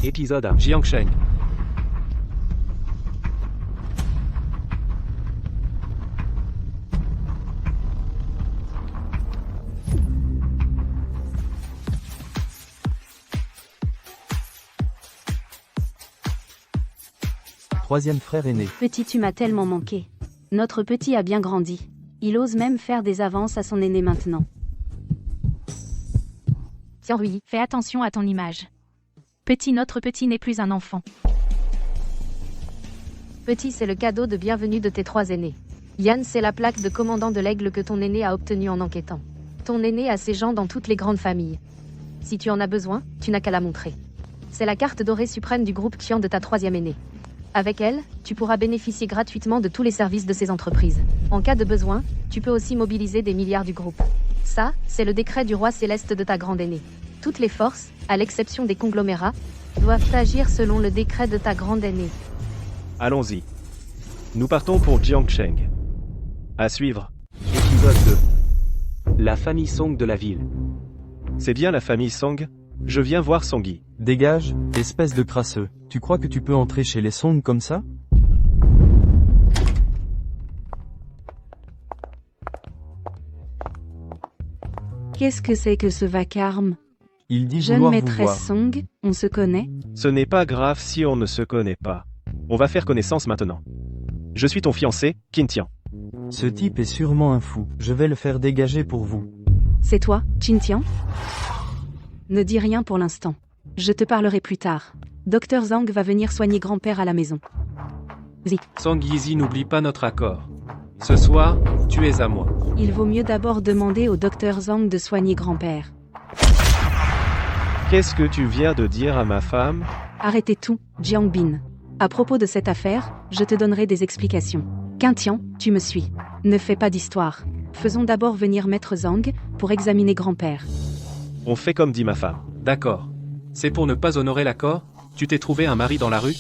Épisode 1. Jiangsheng. Troisième frère aîné. Petit, tu m'as tellement manqué. Notre petit a bien grandi. Il ose même faire des avances à son aîné maintenant. Tiens Rui, fais attention à ton image. Petit, notre petit n'est plus un enfant. Petit, c'est le cadeau de bienvenue de tes trois aînés. Yann, c'est la plaque de commandant de l'Aigle que ton aîné a obtenue en enquêtant. Ton aîné a ses gens dans toutes les grandes familles. Si tu en as besoin, tu n'as qu'à la montrer. C'est la carte dorée suprême du groupe Qian de ta troisième aînée. Avec elle, tu pourras bénéficier gratuitement de tous les services de ces entreprises. En cas de besoin, tu peux aussi mobiliser des milliards du groupe. Ça, c'est le décret du roi céleste de ta grande aînée. Toutes les forces, à l'exception des conglomérats, doivent agir selon le décret de ta grande aînée. Allons-y. Nous partons pour Jiangsheng. À suivre. Épisode 2. La famille Song de la ville. C'est bien la famille Song? Je viens voir Songyi. Dégage, espèce de crasseux. Tu crois que tu peux entrer chez les Song comme ça? Qu'est-ce que c'est que ce vacarme? Il dit Jeune vouloir vous maîtresse voir. Song, on se connaît? Ce n'est pas grave si on ne se connaît pas. On va faire connaissance maintenant. Je suis ton fiancé, Qin Tian. Ce type est sûrement un fou. Je vais le faire dégager pour vous. C'est toi, Qin Tian? Ne dis rien pour l'instant. Je te parlerai plus tard. Docteur Zhang va venir soigner grand-père à la maison. Song Yizi, n'oublie pas notre accord. Ce soir, tu es à moi. Il vaut mieux d'abord demander au docteur Zhang de soigner grand-père. Qu'est-ce que tu viens de dire à ma femme? Arrêtez tout, Jiang Bin. À propos de cette affaire, je te donnerai des explications. Qin Tian, tu me suis. Ne fais pas d'histoire. Faisons d'abord venir Maître Zhang pour examiner grand-père. On fait comme dit ma femme. D'accord. C'est pour ne pas honorer l'accord? Tu t'es trouvé un mari dans la rue?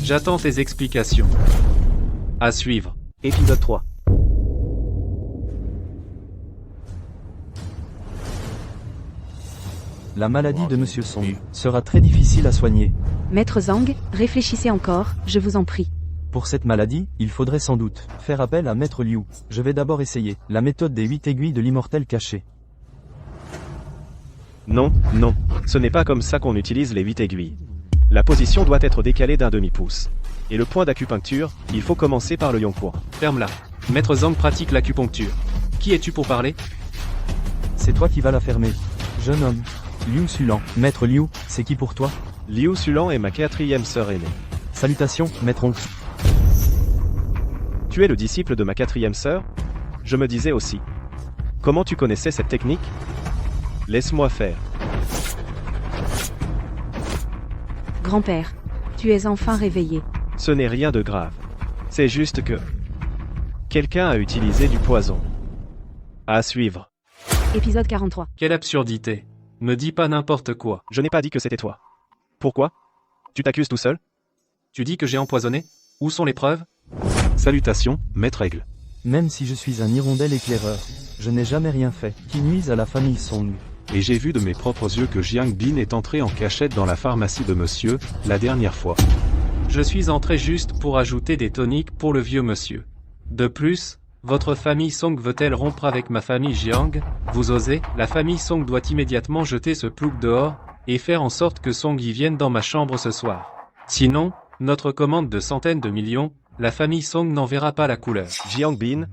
J'attends tes explications. À suivre. Épisode 3. La maladie de Monsieur Song sera très difficile à soigner. Maître Zhang, réfléchissez encore, je vous en prie. Pour cette maladie, il faudrait sans doute faire appel à Maître Liu. Je vais d'abord essayer la méthode des 8 aiguilles de l'immortel caché. Non, non. Ce n'est pas comme ça qu'on utilise les 8 aiguilles. La position doit être décalée d'un demi-pouce. Et le point d'acupuncture, il faut commencer par le yongquan. Ferme-la. Maître Zhang pratique l'acupuncture. Qui es-tu pour parler? C'est toi qui vas la fermer. Jeune homme. Liu Sulan. Maître Liu, c'est qui pour toi? Liu Sulan est ma quatrième sœur aînée. Salutations, maître oncle. Tu es le disciple de ma quatrième sœur? Je me disais aussi. Comment tu connaissais cette technique? Laisse-moi faire. Grand-père, tu es enfin réveillé. Ce n'est rien de grave. C'est juste que... quelqu'un a utilisé du poison. À suivre. Épisode 43. Quelle absurdité. Me dis pas n'importe quoi. Je n'ai pas dit que c'était toi. Pourquoi? Tu t'accuses tout seul? Tu dis que j'ai empoisonné? Où sont les preuves? Salutations, maître Aigle. Même si je suis un hirondelle éclaireur, je n'ai jamais rien fait qui nuise à la famille Song. Et j'ai vu de mes propres yeux que Jiang Bin est entré en cachette dans la pharmacie de monsieur, la dernière fois. Je suis entré juste pour ajouter des toniques pour le vieux monsieur. De plus, votre famille Song veut-elle rompre avec ma famille Jiang? Vous osez? La famille Song doit immédiatement jeter ce plouc dehors, et faire en sorte que Song y vienne dans ma chambre ce soir. Sinon, notre commande de centaines de millions, la famille Song n'en verra pas la couleur. Jiang Bin,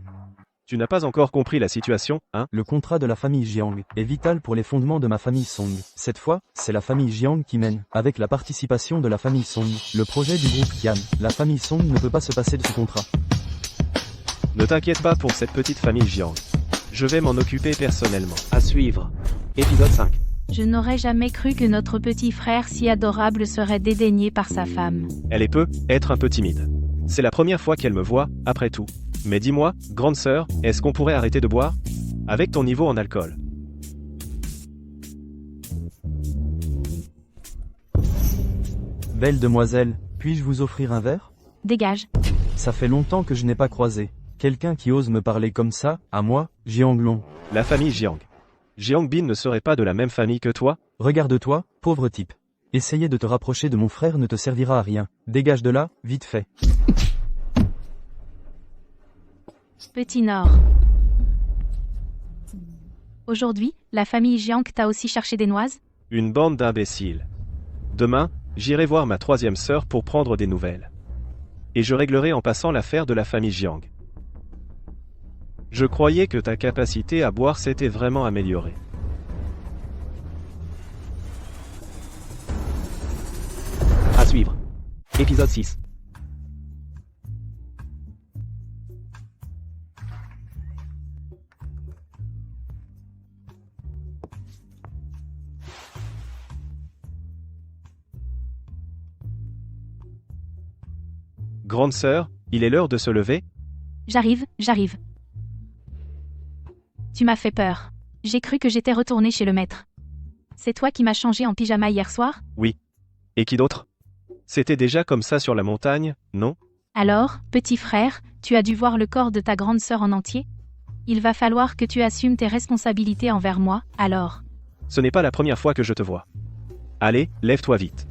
tu n'as pas encore compris la situation, hein? Le contrat de la famille Jiang est vital pour les fondements de ma famille Song. Cette fois, c'est la famille Jiang qui mène, avec la participation de la famille Song, le projet du groupe Qian. La famille Song ne peut pas se passer de ce contrat. Ne t'inquiète pas pour cette petite famille Jiang. Je vais m'en occuper personnellement. À suivre. Épisode 5. Je n'aurais jamais cru que notre petit frère si adorable serait dédaigné par sa femme. Elle peut être un peu timide. C'est la première fois qu'elle me voit, après tout. Mais dis-moi, grande sœur, est-ce qu'on pourrait arrêter de boire? Avec ton niveau en alcool. Belle demoiselle, puis-je vous offrir un verre? Dégage. Ça fait longtemps que je n'ai pas croisé quelqu'un qui ose me parler comme ça, à moi, Jianglong. La famille Jiang. Jiang Bin ne serait pas de la même famille que toi? Regarde-toi, pauvre type. Essayer de te rapprocher de mon frère ne te servira à rien. Dégage de là, vite fait. Petit Nord. Aujourd'hui, la famille Jiang t'a aussi cherché des noises? Une bande d'imbéciles. Demain, j'irai voir ma troisième sœur pour prendre des nouvelles. Et je réglerai en passant l'affaire de la famille Jiang. Je croyais que ta capacité à boire s'était vraiment améliorée. À suivre. Épisode 6. Grande sœur, il est l'heure de se lever? J'arrive. Tu m'as fait peur. J'ai cru que j'étais retourné chez le maître. C'est toi qui m'as changé en pyjama hier soir? Oui. Et qui d'autre? C'était déjà comme ça sur la montagne, non? Alors, petit frère, tu as dû voir le corps de ta grande sœur en entier? Il va falloir que tu assumes tes responsabilités envers moi, alors. Ce n'est pas la première fois que je te vois. Allez, lève-toi vite.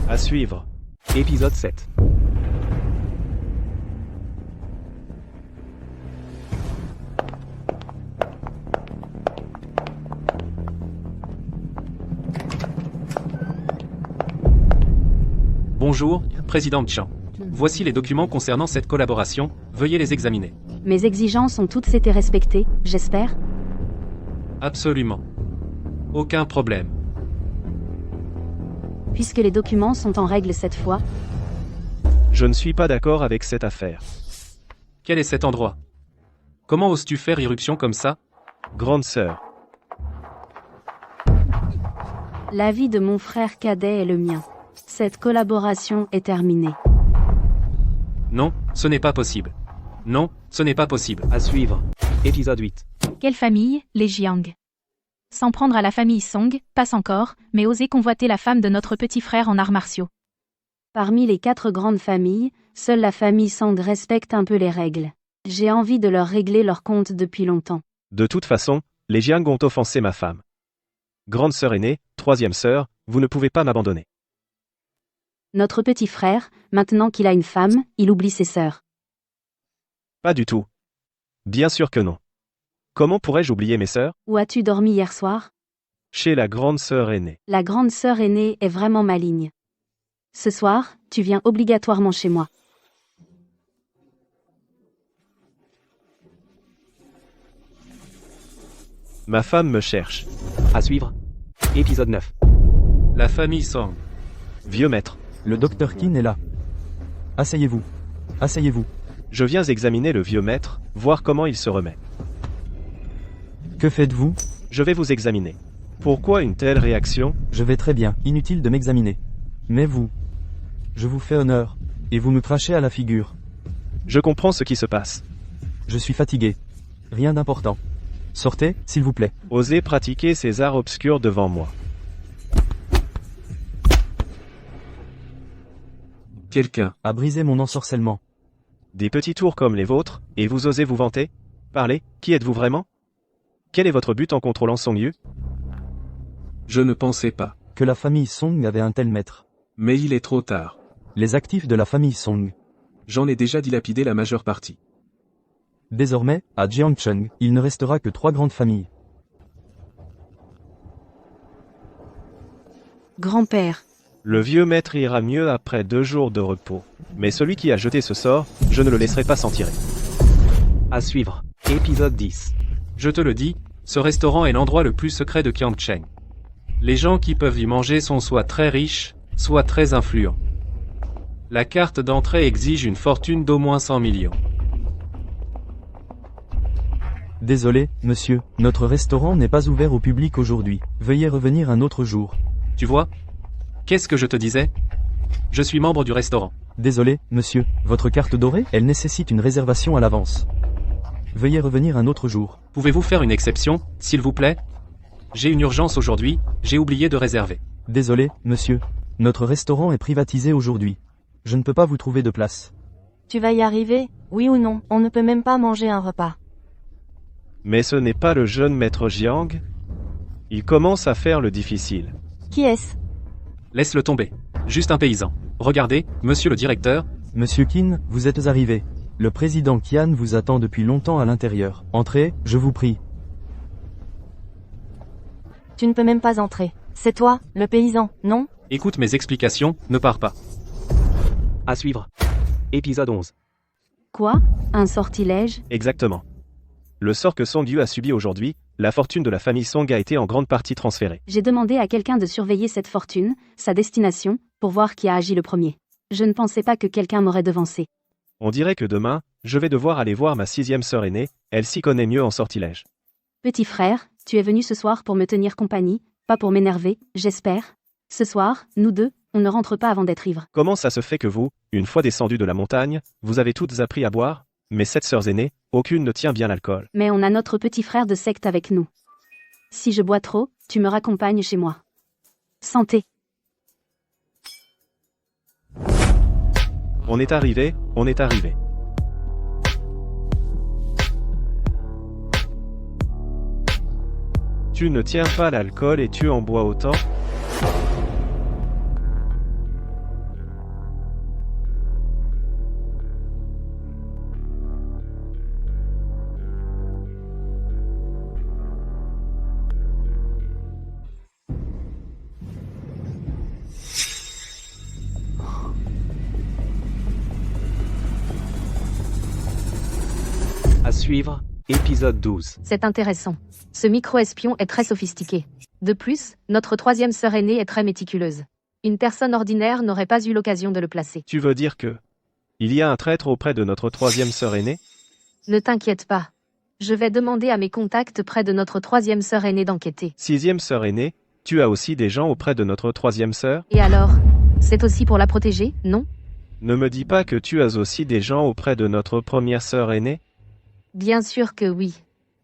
À suivre. Épisode 7. Bonjour, Président Chan. Voici les documents concernant cette collaboration, veuillez les examiner. Mes exigences ont toutes été respectées, j'espère. Absolument. Aucun problème. Puisque les documents sont en règle cette fois, Je ne suis pas d'accord avec cette affaire. Quel est cet endroit? Comment oses-tu faire irruption comme ça? Grande sœur, l'avis de mon frère cadet est le mien. Cette collaboration est terminée. Non, ce n'est pas possible. Non, ce n'est pas possible. À suivre. Épisode 8. Quelle famille, les Jiang? S'en prendre à la famille Song, passe encore, mais oser convoiter la femme de notre petit frère en arts martiaux. Parmi les 4 grandes familles, seule la famille Song respecte un peu les règles. J'ai envie de leur régler leur compte depuis longtemps. de toute façon, les Jiang ont offensé ma femme. Grande sœur aînée, troisième sœur, vous ne pouvez pas m'abandonner. Notre petit frère, maintenant qu'il a une femme, il oublie ses sœurs. Pas du tout. Bien sûr que non. Comment pourrais-je oublier mes sœurs? Où as-tu dormi hier soir? Chez la grande sœur aînée. La grande sœur aînée est vraiment maligne. Ce soir, tu viens obligatoirement chez moi. Ma femme me cherche. À suivre. Épisode 9. La famille Song. Vieux maître, Le docteur Qin est là. Asseyez-vous. Asseyez-vous. je viens examiner le vieux maître, voir comment il se remet. Que faites-vous? Je vais vous examiner. Pourquoi une telle réaction? Je vais très bien, inutile de m'examiner. Mais vous... Je vous fais honneur. Et vous me crachez à la figure. Je comprends ce qui se passe. Je suis fatigué. Rien d'important. Sortez, s'il vous plaît. Osez pratiquer ces arts obscurs devant moi. Quelqu'un. A brisé mon ensorcellement. Des petits tours comme les vôtres, et vous osez vous vanter? Parlez, qui êtes-vous vraiment? Quel est votre but en contrôlant Song Yu? Je ne pensais pas. Que la famille Song avait un tel maître. Mais il est trop tard. Les actifs de la famille Song. J'en ai déjà dilapidé la majeure partie. Désormais, à Jiangcheng, il ne restera que 3 grandes familles. Grand-père, Le vieux maître ira mieux après 2 jours de repos. Mais celui qui a jeté ce sort, je ne le laisserai pas s'en tirer. À suivre. Épisode 10. Je te le dis, ce restaurant est l'endroit le plus secret de Qiangcheng. Les gens qui peuvent y manger sont soit très riches, soit très influents. La carte d'entrée exige une fortune d'au moins 100 millions. Désolé, monsieur, notre restaurant n'est pas ouvert au public aujourd'hui. Veuillez revenir un autre jour. Tu vois? Qu'est-ce que je te disais? Je suis membre du restaurant. Désolé, monsieur, votre carte dorée, elle nécessite une réservation à l'avance. Veuillez revenir un autre jour. Pouvez-vous faire une exception, s'il vous plaît? J'ai une urgence aujourd'hui, j'ai oublié de réserver. Désolé, monsieur. Notre restaurant est privatisé aujourd'hui. Je ne peux pas vous trouver de place. Tu vas y arriver, oui ou non? On ne peut même pas manger un repas. Mais ce n'est pas le jeune maître Jiang, Il commence à faire le difficile. Qui est-ce? Laisse-le tomber. Juste un paysan. Regardez, monsieur le directeur, Monsieur Keane, vous êtes arrivé. Le président Kian vous attend depuis longtemps à l'intérieur. Entrez, je vous prie. Tu ne peux même pas entrer. C'est toi, le paysan, non? écoute mes explications, ne pars pas. À suivre. Épisode 11. Quoi? Un sortilège? Exactement. Le sort que Song Yu a subi aujourd'hui, la fortune de la famille Song a été en grande partie transférée. J'ai demandé à quelqu'un de surveiller cette fortune, sa destination, pour voir qui a agi le premier. Je ne pensais pas que quelqu'un m'aurait devancé. On dirait que demain, je vais devoir aller voir ma 6e sœur aînée, elle s'y connaît mieux en sortilège. Petit frère, tu es venu ce soir pour me tenir compagnie, pas pour m'énerver, j'espère. Ce soir, nous deux, on ne rentre pas avant d'être ivres. Comment ça se fait que vous, une fois descendus de la montagne, vous avez toutes appris à boire? Mes 7 sœurs aînées, aucune ne tient bien l'alcool. Mais on a notre petit frère de secte avec nous. Si je bois trop, tu me raccompagnes chez moi. Santé. On est arrivé, on est arrivé. Tu ne tiens pas l'alcool et tu en bois autant? À suivre. Épisode 12. C'est intéressant. Ce micro-espion est très sophistiqué. De plus, notre 3e sœur aînée est très méticuleuse. Une personne ordinaire n'aurait pas eu l'occasion de le placer. Tu veux dire que il y a un traître auprès de notre 3e sœur aînée? Ne t'inquiète pas. Je vais demander à mes contacts près de notre 3e sœur aînée d'enquêter. 6e sœur aînée, tu as aussi des gens auprès de notre 3e sœur? Et alors? C'est aussi pour la protéger, non? Ne me dis pas que tu as aussi des gens auprès de notre 1re sœur aînée? Bien sûr que oui.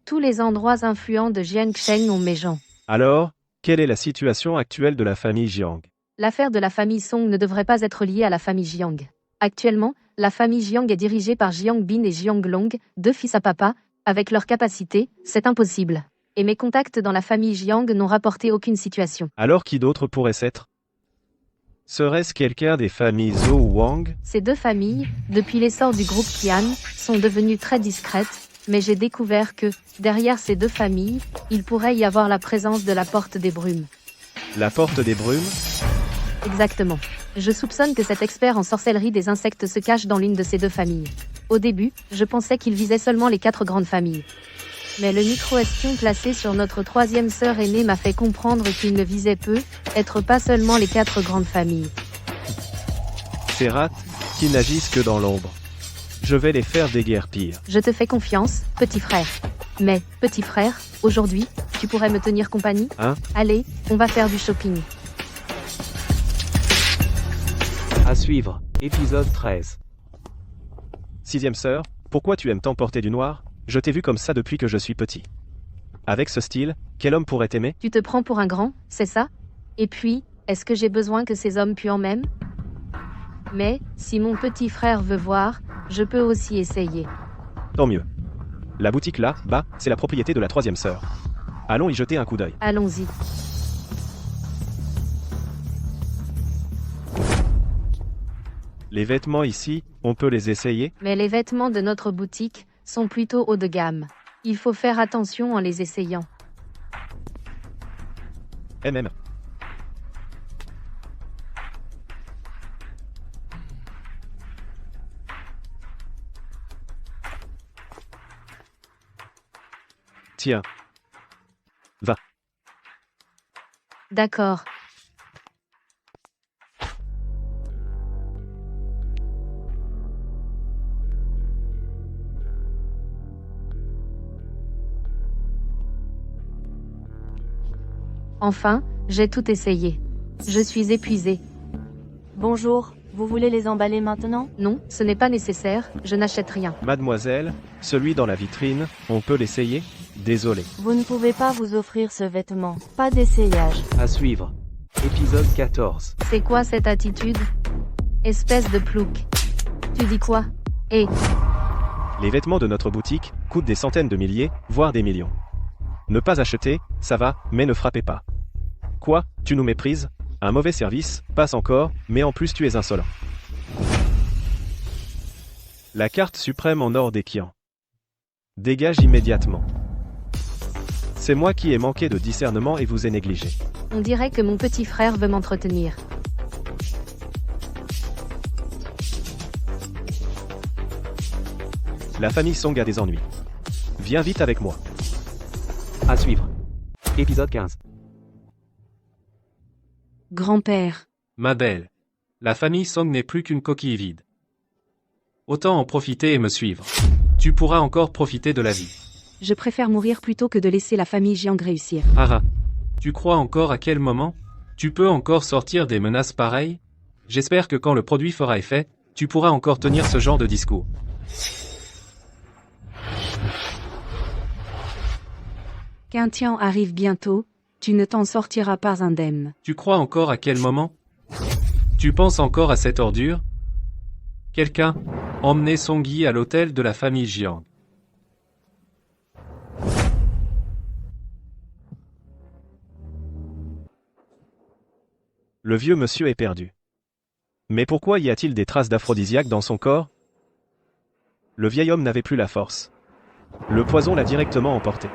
Tous les endroits influents de Jiangsheng ont mes gens. Alors, quelle est la situation actuelle de la famille Jiang? L'affaire de la famille Song ne devrait pas être liée à la famille Jiang. Actuellement, la famille Jiang est dirigée par Jiang Bin et Jiang Long, 2 fils à papa. Avec leurs capacités, c'est impossible. Et mes contacts dans la famille Jiang n'ont rapporté aucune situation. Alors qui d'autre pourrait s'être? Serait-ce quelqu'un des familles Zhou ou Wang? Ces 2 familles, depuis l'essor du groupe Qian, sont devenues très discrètes, mais j'ai découvert que, derrière ces 2 familles, il pourrait y avoir la présence de la Porte des Brumes. La Porte des Brumes? Exactement. Je soupçonne que cet expert en sorcellerie des insectes se cache dans l'une de ces 2 familles. Au début, je pensais qu'il visait seulement les 4 grandes familles. Mais le micro-espion placé sur notre 3e sœur aînée m'a fait comprendre qu'il ne visait peut-être pas seulement les 4 grandes familles. Ces rats, qui n'agissent que dans l'ombre. Je vais les faire déguerpir. Je te fais confiance, petit frère. Mais, petit frère, aujourd'hui, tu pourrais me tenir compagnie? Hein? Allez, on va faire du shopping. À suivre. Épisode 13. 6e sœur, pourquoi tu aimes tant porter du noir? Je t'ai vu comme ça depuis que je suis petit. Avec ce style, quel homme pourrait t'aimer? Tu te prends pour un grand, c'est ça? Et puis, est-ce que j'ai besoin que ces hommes puants m'aiment? Mais, si mon petit frère veut voir, je peux aussi essayer. Tant mieux. La boutique là, bas, c'est la propriété de la 3e sœur. Allons y jeter un coup d'œil. Allons-y. Les vêtements ici, on peut les essayer? Mais les vêtements de notre boutique sont plutôt haut de gamme. Il faut faire attention en les essayant. MM. Tiens. Va. D'accord. Enfin, j'ai tout essayé. Je suis épuisée. Bonjour, vous voulez les emballer maintenant? Non, ce n'est pas nécessaire, je n'achète rien. Mademoiselle, celui dans la vitrine, on peut l'essayer? Désolé. Vous ne pouvez pas vous offrir ce vêtement. Pas d'essayage. À suivre. Épisode 14. C'est quoi cette attitude? Espèce de plouc. Tu dis quoi? Les vêtements de notre boutique coûtent des centaines de milliers, voire des millions. Ne pas acheter, ça va, mais ne frappez pas. Quoi, tu nous méprises? Un mauvais service, passe encore, mais en plus tu es insolent. La carte suprême en or des Qian. Dégage immédiatement. C'est moi qui ai manqué de discernement et vous ai négligé. On dirait que mon petit frère veut m'entretenir. La famille Song a des ennuis. Viens vite avec moi. À suivre. Épisode 15. Grand-père. Ma belle. La famille Song n'est plus qu'une coquille vide. Autant en profiter et me suivre. Tu pourras encore profiter de la vie. Je préfère mourir plutôt que de laisser la famille Jiang réussir. Hara. Tu crois encore à quel moment tu peux encore sortir des menaces pareilles? J'espère que quand le produit fera effet, tu pourras encore tenir ce genre de discours. Qu'un arrive bientôt, tu ne t'en sortiras pas indemne. Tu crois encore à quel moment tu penses encore à cette ordure? Quelqu'un emmenez Song Yi à l'hôtel de la famille Jiang. Le vieux monsieur est perdu. Mais pourquoi y a-t-il des traces d'aphrodisiaque dans son corps? Le vieil homme n'avait plus la force. Le poison l'a directement emporté.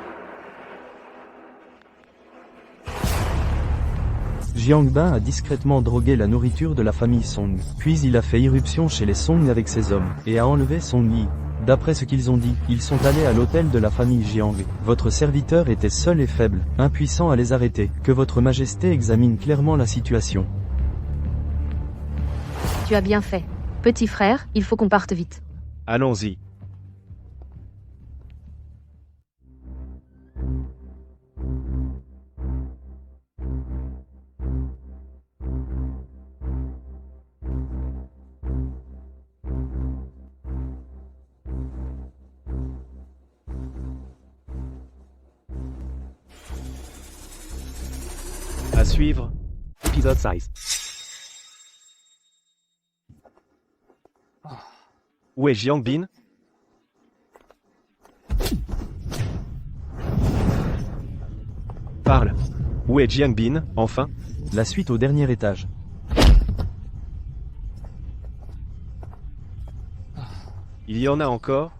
Jiang Bin a discrètement drogué la nourriture de la famille Song, puis il a fait irruption chez les Song avec ses hommes, et a enlevé Song Yi. D'après ce qu'ils ont dit, ils sont allés à l'hôtel de la famille Jiang. Votre serviteur était seul et faible, impuissant à les arrêter. Que votre majesté examine clairement la situation. Tu as bien fait. Petit frère, il faut qu'on parte vite. Allons-y. À suivre. Épisode 16. Où est Jiang Bin? Parle. Où est Jiang Bin, enfin? La suite au dernier étage. Il y en a encore?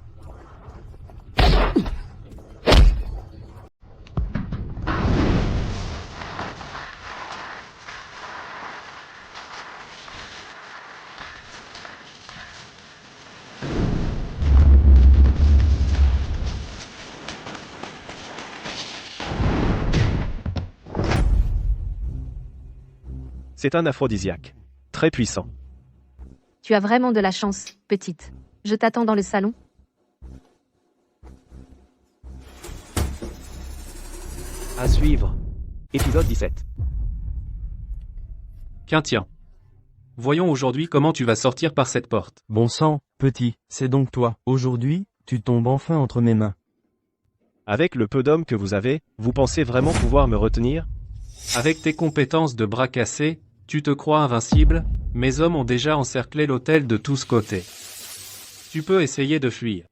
C'est un aphrodisiaque. Très puissant. Tu as vraiment de la chance, petite. Je t'attends dans le salon. À suivre. Épisode 17. Tiens. Voyons aujourd'hui comment tu vas sortir par cette porte. Bon sang, petit, c'est donc toi. Aujourd'hui, tu tombes enfin entre mes mains. Avec le peu d'hommes que vous avez, vous pensez vraiment pouvoir me retenir? Avec tes compétences de bras cassés, tu te crois invincible? Mes hommes ont déjà encerclé l'hôtel de tous côtés. Tu peux essayer de fuir.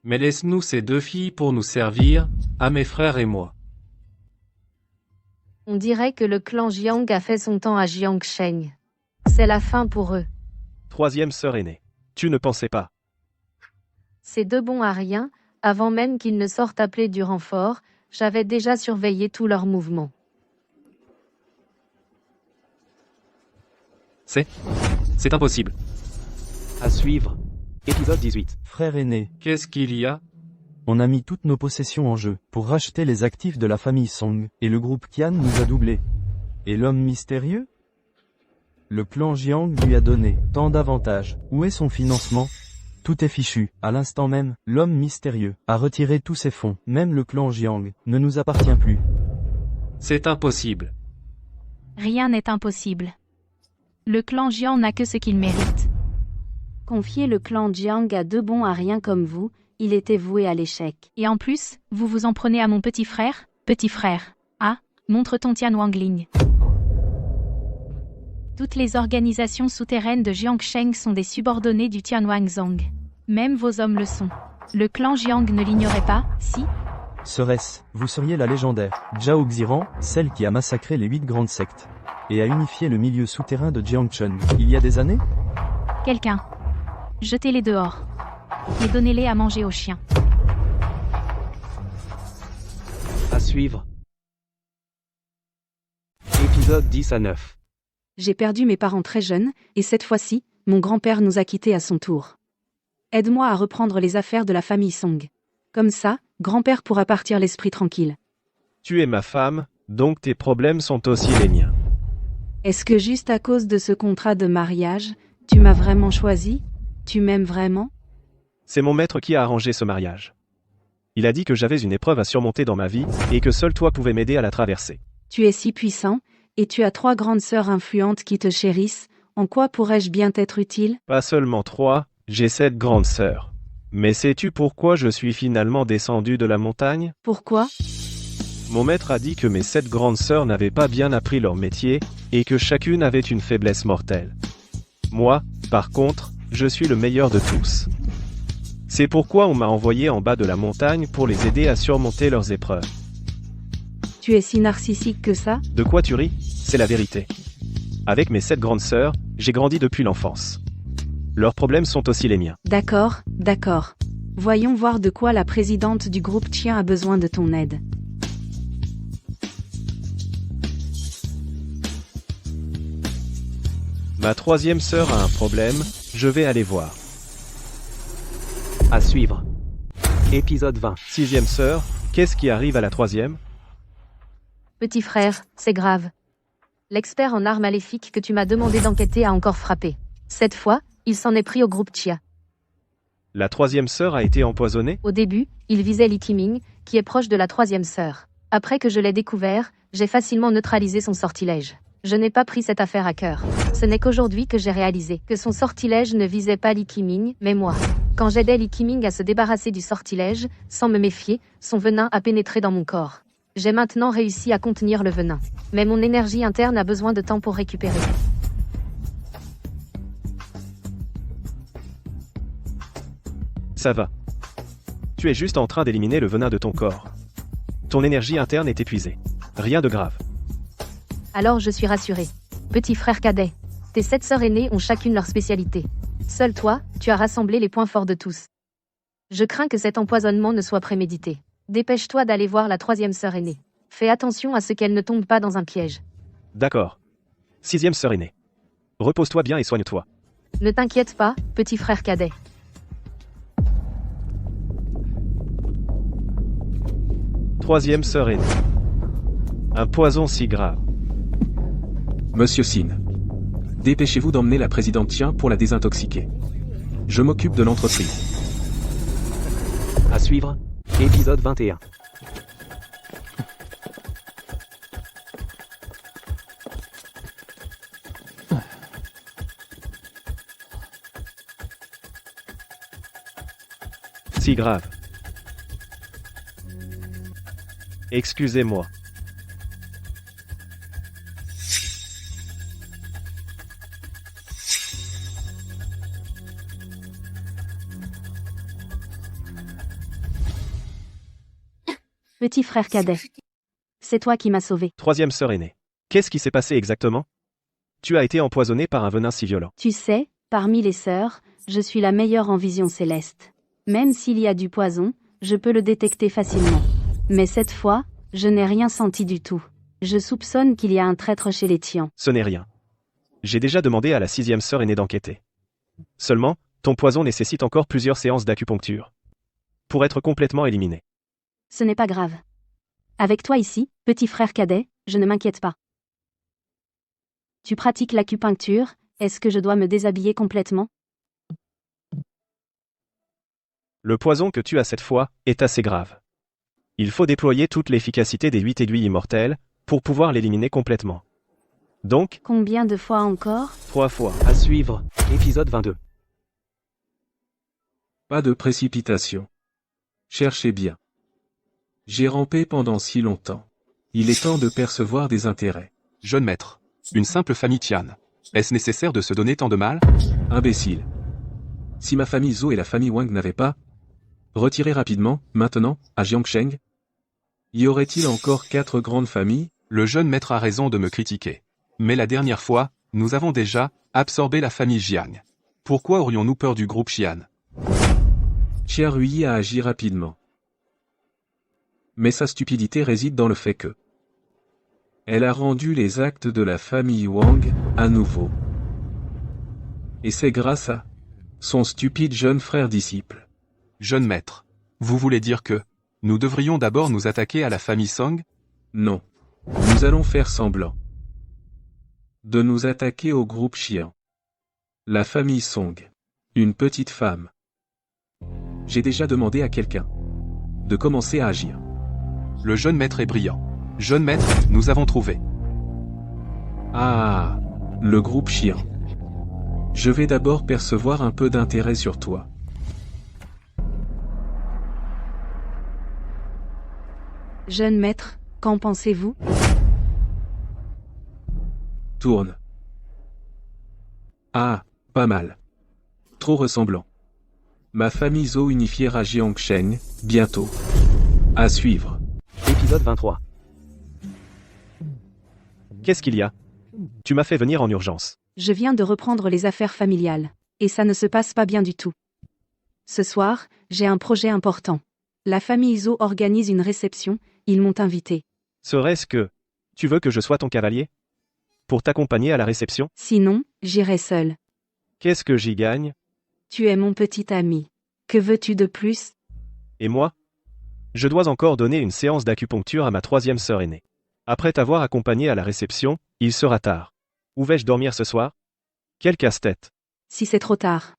Mais laisse-nous ces deux filles pour nous servir, à mes frères et moi. On dirait que le clan Jiang a fait son temps à Jiangsheng. C'est la fin pour eux. Troisième sœur aînée. Tu ne pensais pas. Ces deux bons à rien, avant même qu'ils ne sortent appeler du renfort, j'avais déjà surveillé tous leurs mouvements. C'est impossible. À suivre. Épisode 18. Frère aîné, Qu'est-ce qu'il y a? on a mis toutes nos possessions en jeu, pour racheter les actifs de la famille Song, et le groupe Qian nous a doublés. Et l'homme mystérieux? Le clan Jiang lui a donné tant d'avantages. Où est son financement? Tout est fichu. À l'instant même, l'homme mystérieux a retiré tous ses fonds. Même le clan Jiang ne nous appartient plus. C'est impossible. Rien n'est impossible. Le clan Jiang n'a que ce qu'il mérite. Confier le clan Jiang à deux bons à rien comme vous, il était voué à l'échec. Et en plus, vous vous en prenez à mon petit frère? Petit frère. Ah, montre ton Tian Wangling. Toutes les organisations souterraines de Jiangsheng sont des subordonnés du Tianhuangzong. Même vos hommes le sont. Le clan Jiang ne l'ignorait pas, si? Serait-ce, vous seriez la légendaire Zhao Xiran, celle qui a massacré les 8 grandes sectes et a unifié le milieu souterrain de Jiangchen, il y a des années? Quelqu'un. Jetez-les dehors. Et donnez-les à manger aux chiens. À suivre. Épisode 10 à 9. J'ai perdu mes parents très jeunes, et cette fois-ci, mon grand-père nous a quittés à son tour. Aide-moi à reprendre les affaires de la famille Song. Comme ça, grand-père pourra partir l'esprit tranquille. Tu es ma femme, donc tes problèmes sont aussi les miens. Est-ce que juste à cause de ce contrat de mariage, tu m'as vraiment choisi? Tu m'aimes vraiment? C'est mon maître qui a arrangé ce mariage. Il a dit que j'avais une épreuve à surmonter dans ma vie, et que seul toi pouvais m'aider à la traverser. Tu es si puissant, et tu as 3 grandes sœurs influentes qui te chérissent, en quoi pourrais-je bien t'être utile? Pas seulement 3, j'ai 7 grandes sœurs. Mais sais-tu pourquoi je suis finalement descendu de la montagne? Pourquoi? Mon maître a dit que mes 7 grandes sœurs n'avaient pas bien appris leur métier, et que chacune avait une faiblesse mortelle. Moi, par contre, je suis le meilleur de tous. C'est pourquoi on m'a envoyé en bas de la montagne pour les aider à surmonter leurs épreuves. Tu es si narcissique que ça? De quoi tu ris? C'est la vérité. Avec mes 7 grandes sœurs, j'ai grandi depuis l'enfance. Leurs problèmes sont aussi les miens. D'accord, d'accord. Voyons voir de quoi la présidente du groupe Tien a besoin de ton aide. Ma 3e sœur a un problème, je vais aller voir. À suivre. Épisode 20. 6e sœur, qu'est-ce qui arrive à la 3e? Petit frère, c'est grave. L'expert en arts maléfiques que tu m'as demandé d'enquêter a encore frappé. Cette fois, il s'en est pris au groupe Chia. La 3e sœur a été empoisonnée? Au début, il visait Li Qiming, qui est proche de la 3e sœur. Après que je l'ai découvert, j'ai facilement neutralisé son sortilège. Je n'ai pas pris cette affaire à cœur. Ce n'est qu'aujourd'hui que j'ai réalisé que son sortilège ne visait pas Li Qiming, mais moi. Quand j'aidais Li Qiming à se débarrasser du sortilège, sans me méfier, son venin a pénétré dans mon corps. J'ai maintenant réussi à contenir le venin. Mais mon énergie interne a besoin de temps pour récupérer. Ça va. Tu es juste en train d'éliminer le venin de ton corps. Ton énergie interne est épuisée. Rien de grave. Alors je suis rassurée. Petit frère cadet. Tes 7 sœurs aînées ont chacune leur spécialité. Seul toi, tu as rassemblé les points forts de tous. Je crains que cet empoisonnement ne soit prémédité. Dépêche-toi d'aller voir la 3e sœur aînée. Fais attention à ce qu'elle ne tombe pas dans un piège. D'accord. 6e sœur aînée. Repose-toi bien et soigne-toi. Ne t'inquiète pas, petit frère cadet. 3e sœur aînée. Un poison si grave. Monsieur Sin. Dépêchez-vous d'emmener la présidente Tien pour la désintoxiquer. Je m'occupe de l'entreprise. À suivre. Épisode 21. Si grave. Excusez-moi. Petit frère cadet. C'est toi qui m'as sauvé. 3e sœur aînée. Qu'est-ce qui s'est passé exactement? Tu as été empoisonné par un venin si violent. Tu sais, parmi les sœurs, je suis la meilleure en vision céleste. Même s'il y a du poison, je peux le détecter facilement. Mais cette fois, je n'ai rien senti du tout. Je soupçonne qu'il y a un traître chez les Tian. Ce n'est rien. J'ai déjà demandé à la 6e sœur aînée d'enquêter. Seulement, ton poison nécessite encore plusieurs séances d'acupuncture. Pour être complètement éliminé. Ce n'est pas grave. Avec toi ici, petit frère cadet, je ne m'inquiète pas. Tu pratiques l'acupuncture, est-ce que je dois me déshabiller complètement? Le poison que tu as cette fois est assez grave. Il faut déployer toute l'efficacité des 8 aiguilles immortelles pour pouvoir l'éliminer complètement. Donc, Combien de fois encore? 3 fois. À suivre. Épisode 22. Pas de précipitation. Cherchez bien. J'ai rampé pendant si longtemps. Il est temps de percevoir des intérêts. Jeune maître, une simple famille Tian. Est-ce nécessaire de se donner tant de mal? Imbécile. Si ma famille Zhou et la famille Wang n'avaient pas retiré rapidement, maintenant, à Jiangsheng, Y aurait-il encore 4 grandes familles? Le jeune maître a raison de me critiquer. Mais la dernière fois, nous avons déjà absorbé la famille Jiang. Pourquoi aurions-nous peur du groupe Xian? Xia Rui a agi rapidement. Mais sa stupidité réside dans le fait que elle a rendu les actes de la famille Wang à nouveau. Et c'est grâce à son stupide jeune frère disciple. Jeune maître, vous voulez dire que nous devrions d'abord nous attaquer à la famille Song? Non. Nous allons faire semblant de nous attaquer au groupe Xian. La famille Song. Une petite femme. J'ai déjà demandé à quelqu'un de commencer à agir. Le jeune maître est brillant. Jeune maître, nous avons trouvé. Ah, le groupe Xian. Je vais d'abord percevoir un peu d'intérêt sur toi. Jeune maître, qu'en pensez-vous? Tourne. Ah, pas mal. Trop ressemblant. Ma famille Zhou unifiera Jiangsheng, bientôt. À suivre. Épisode 23. Qu'est-ce qu'il y a? Tu m'as fait venir en urgence. Je viens de reprendre les affaires familiales. Et ça ne se passe pas bien du tout. Ce soir, j'ai un projet important. La famille Zhou organise une réception, ils m'ont invité. Serait-ce que tu veux que je sois ton cavalier? Pour t'accompagner à la réception? Sinon, j'irai seul. Qu'est-ce que j'y gagne? Tu es mon petit ami. Que veux-tu de plus? Et moi? Je dois encore donner une séance d'acupuncture à ma 3e sœur aînée. Après t'avoir accompagné à la réception, il sera tard. Où vais-je dormir ce soir? Quel casse-tête. Si c'est trop tard.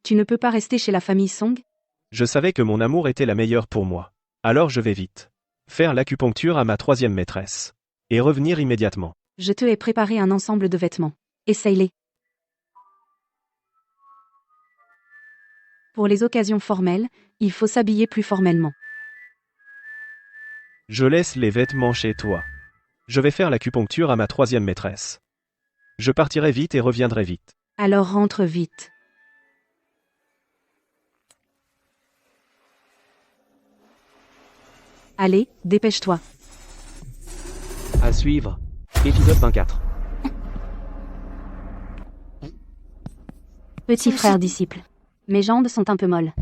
Tu ne peux pas rester chez la famille Song? Je savais que mon amour était la meilleure pour moi. Alors je vais vite faire l'acupuncture à ma 3e maîtresse. Et revenir immédiatement. Je te ai préparé un ensemble de vêtements. Essaye-les. Pour les occasions formelles, il faut s'habiller plus formellement. Je laisse les vêtements chez toi. Je vais faire l'acupuncture à ma 3e maîtresse. Je partirai vite et reviendrai vite. Alors rentre vite. Allez, dépêche-toi. À suivre. Épisode 24. Petit frère disciple. Mes jambes sont un peu molles.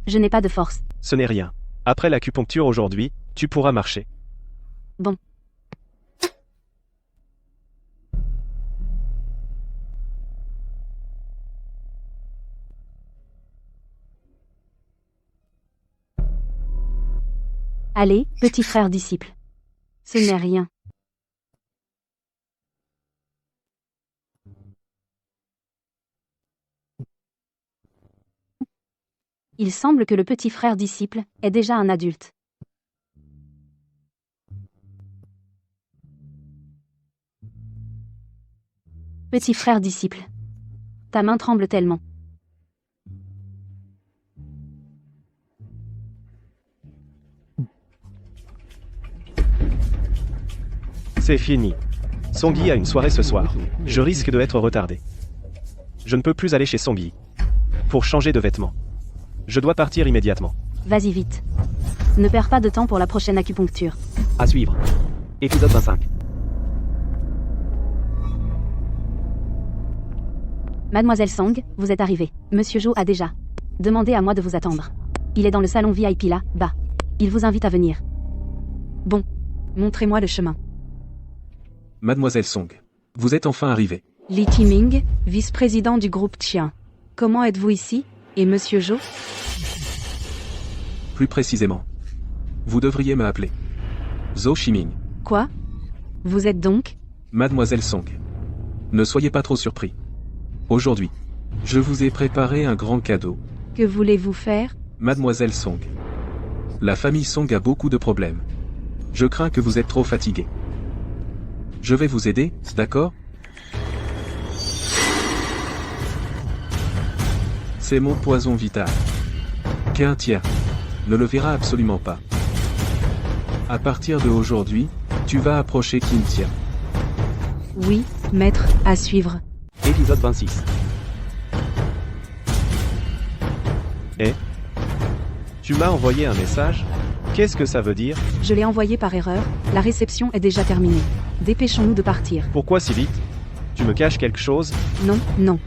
Je n'ai pas de force. Ce n'est rien. Après l'acupuncture aujourd'hui, tu pourras marcher. Bon. Allez, petit frère disciple. Ce n'est rien. Il semble que le petit frère disciple est déjà un adulte. Petit frère disciple. Ta main tremble tellement. C'est fini. Songyi a une soirée ce soir. Je risque de être retardé. Je ne peux plus aller chez Songyi. Pour changer de vêtements. Je dois partir immédiatement. Vas-y vite. Ne perds pas de temps pour la prochaine acupuncture. À suivre. Épisode 25. Mademoiselle Song, vous êtes arrivée. Monsieur Jo a déjà demandé à moi de vous attendre. Il est dans le salon VIP là, bas. Il vous invite à venir. Bon. Montrez-moi le chemin. Mademoiselle Song. Vous êtes enfin arrivée. Li Timing, vice-président du groupe Qian. Comment êtes-vous ici? Et Monsieur Jo? Plus précisément. Vous devriez m'appeler Zhou Shiming. Quoi? Vous êtes donc? Mademoiselle Song. Ne soyez pas trop surpris. Aujourd'hui, je vous ai préparé un grand cadeau. Que voulez-vous faire? Mademoiselle Song. La famille Song a beaucoup de problèmes. Je crains que vous êtes trop fatiguée. Je vais vous aider, d'accord? C'est mon poison vital. Qu'un tiers ne le verra absolument pas. À partir de aujourd'hui, tu vas approcher Kintia. Oui, maître, à suivre. Épisode 26. Tu m'as envoyé un message? Qu'est-ce que ça veut dire? Je l'ai envoyé par erreur, la réception est déjà terminée. Dépêchons-nous de partir. Pourquoi si vite? Tu me caches quelque chose? Non, non.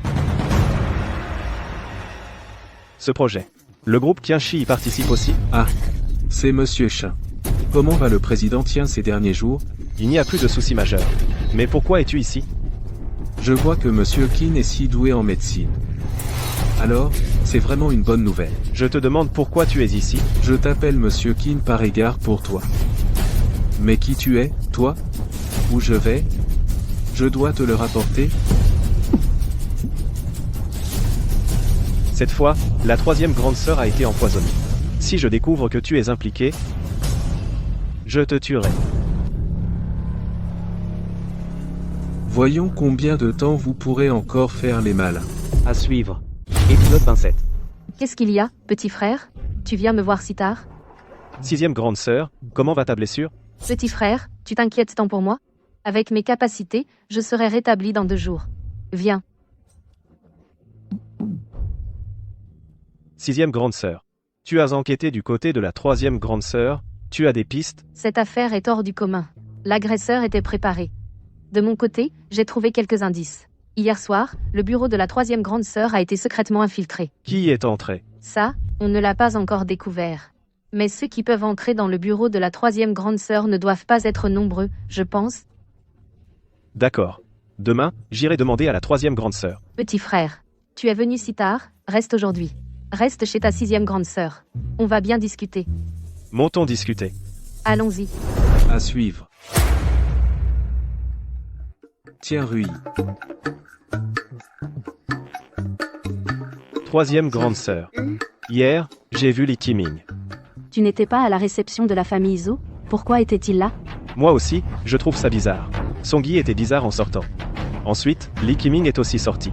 Ce projet. Le groupe Qianshi y participe aussi? Ah, c'est Monsieur Chin. Comment va le président Tien ces derniers jours? Il n'y a plus de soucis majeurs. Mais pourquoi es-tu ici? Je vois que Monsieur Qin est si doué en médecine. Alors, c'est vraiment une bonne nouvelle. Je te demande pourquoi tu es ici? Je t'appelle Monsieur Qin par égard pour toi. Mais qui tu es, toi? Où je vais? Je dois te le rapporter? Cette fois, la troisième grande sœur a été empoisonnée. Si je découvre que tu es impliqué, je te tuerai. Voyons combien de temps vous pourrez encore faire les malins. À suivre. Épisode 27. Qu'est-ce qu'il y a, petit frère? Tu viens me voir si tard? Sixième grande sœur, comment va ta blessure? Petit frère, tu t'inquiètes tant pour moi? Avec mes capacités, je serai rétabli dans 2 jours. Viens. Sixième grande sœur. Tu as enquêté du côté de la troisième grande sœur, tu as des pistes? Cette affaire est hors du commun. L'agresseur était préparé. De mon côté, j'ai trouvé quelques indices. Hier soir, le bureau de la troisième grande sœur a été secrètement infiltré. Qui y est entré? Ça, on ne l'a pas encore découvert. Mais ceux qui peuvent entrer dans le bureau de la troisième grande sœur ne doivent pas être nombreux, je pense. D'accord. Demain, j'irai demander à la troisième grande sœur. Petit frère, tu es venu si tard, reste aujourd'hui. Reste chez ta sixième grande sœur. On va bien discuter. Montons discuter. Allons-y. À suivre. Tiens Rui. Troisième grande sœur. Hier, j'ai vu Li Qiming. Tu n'étais pas à la réception de la famille Zhou? Pourquoi était-il là? Moi aussi, je trouve ça bizarre. Songyi était bizarre en sortant. Ensuite, Li Qiming est aussi sorti.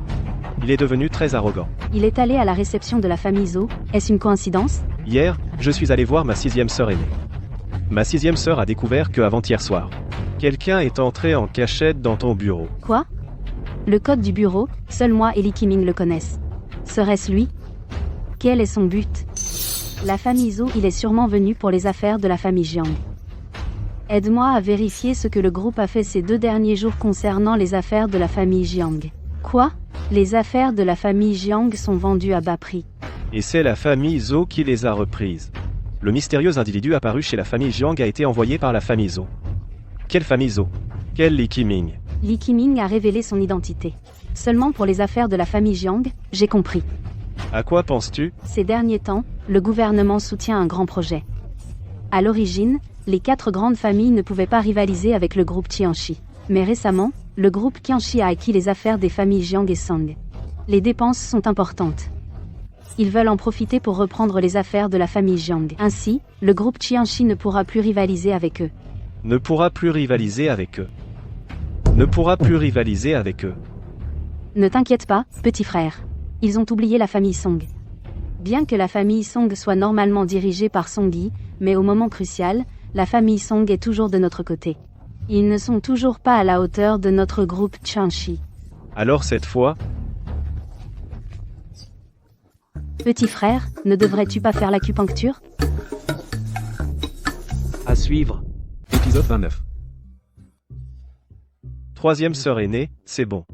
Il est devenu très arrogant. Il est allé à la réception de la famille Zhou, est-ce une coïncidence? Hier, je suis allé voir ma sixième sœur aînée. Ma sixième sœur a découvert que avant-hier soir, quelqu'un est entré en cachette dans ton bureau. Quoi? Le code du bureau, seul moi et Li Qiming le connaissent. Serait-ce lui? Quel est son but? La famille Zhou, il est sûrement venu pour les affaires de la famille Jiang. Aide-moi à vérifier ce que le groupe a fait ces 2 derniers jours concernant les affaires de la famille Jiang. Quoi? Les affaires de la famille Jiang sont vendues à bas prix. Et c'est la famille Zhou qui les a reprises. Le mystérieux individu apparu chez la famille Jiang a été envoyé par la famille Zhou. Quelle famille Zhou? Quel Li Qiming? Li Qiming a révélé son identité. Seulement pour les affaires de la famille Jiang, j'ai compris. À quoi penses-tu? Ces derniers temps, le gouvernement soutient un grand projet. À l'origine, les 4 grandes familles ne pouvaient pas rivaliser avec le groupe Qianshi. Mais récemment, le groupe Qianshi a acquis les affaires des familles Jiang et Song. Les dépenses sont importantes. Ils veulent en profiter pour reprendre les affaires de la famille Jiang. Ainsi, le groupe Qianshi ne pourra plus rivaliser avec eux. Ne pourra plus rivaliser avec eux. Ne pourra plus rivaliser avec eux. Ne t'inquiète pas, petit frère. Ils ont oublié la famille Song. Bien que la famille Song soit normalement dirigée par Songyi, mais au moment crucial, la famille Song est toujours de notre côté. Ils ne sont toujours pas à la hauteur de notre groupe Qianshi. Alors cette fois, Petit frère, ne devrais-tu pas faire l'acupuncture? À suivre. Épisode 29. troisième sœur aînée, c'est bon.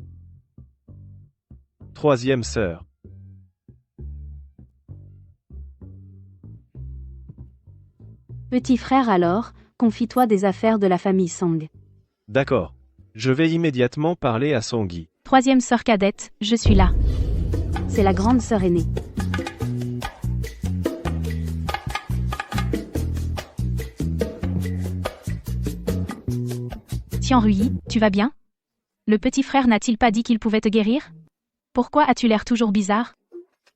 Troisième sœur. Petit frère alors, confie-toi des affaires de la famille Song. D'accord. Je vais immédiatement parler à Songyi. Troisième sœur cadette, je suis là. C'est la grande sœur aînée. Tian Rui, tu vas bien? Le petit frère n'a-t-il pas dit qu'il pouvait te guérir? Pourquoi as-tu l'air toujours bizarre?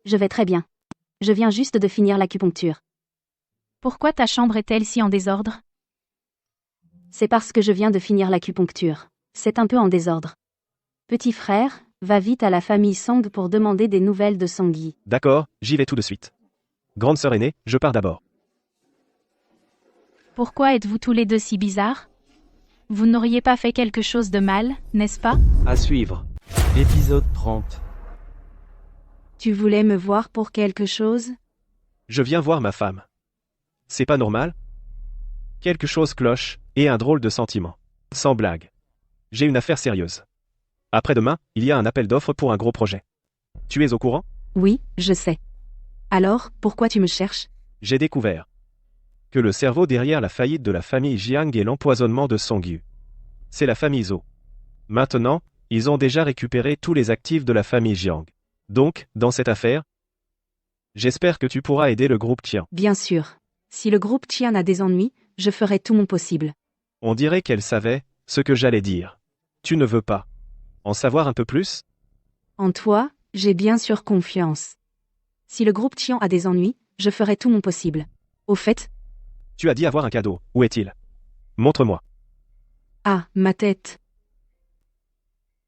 Je vais très bien. Je viens juste de finir l'acupuncture. Pourquoi ta chambre est-elle si en désordre? C'est parce que je viens de finir l'acupuncture. C'est un peu en désordre. Petit frère, va vite à la famille Song pour demander des nouvelles de Songyi. D'accord, j'y vais tout de suite. Grande sœur aînée, je pars d'abord. Pourquoi êtes-vous tous les deux si bizarres? Vous n'auriez pas fait quelque chose de mal, n'est-ce pas? À suivre. Épisode 30. Tu voulais me voir pour quelque chose? Je viens voir ma femme. C'est pas normal? Quelque chose cloche, et un drôle de sentiment. Sans blague. J'ai une affaire sérieuse. Après-demain, il y a un appel d'offres pour un gros projet. Tu es au courant? Oui, je sais. Alors, pourquoi tu me cherches? J'ai découvert que le cerveau derrière la faillite de la famille Jiang et l'empoisonnement de Songyu. C'est la famille Zhou. Maintenant, ils ont déjà récupéré tous les actifs de la famille Jiang. Donc, dans cette affaire, j'espère que tu pourras aider le groupe Qian. Bien sûr. Si le groupe Qian a des ennuis, je ferai tout mon possible. On dirait qu'elle savait ce que j'allais dire. Tu ne veux pas en savoir un peu plus? En toi, j'ai bien sûr confiance. Si le groupe Qian a des ennuis, je ferai tout mon possible. Au fait, Tu as dit avoir un cadeau. Où est-il? Montre-moi. ah, ma tête.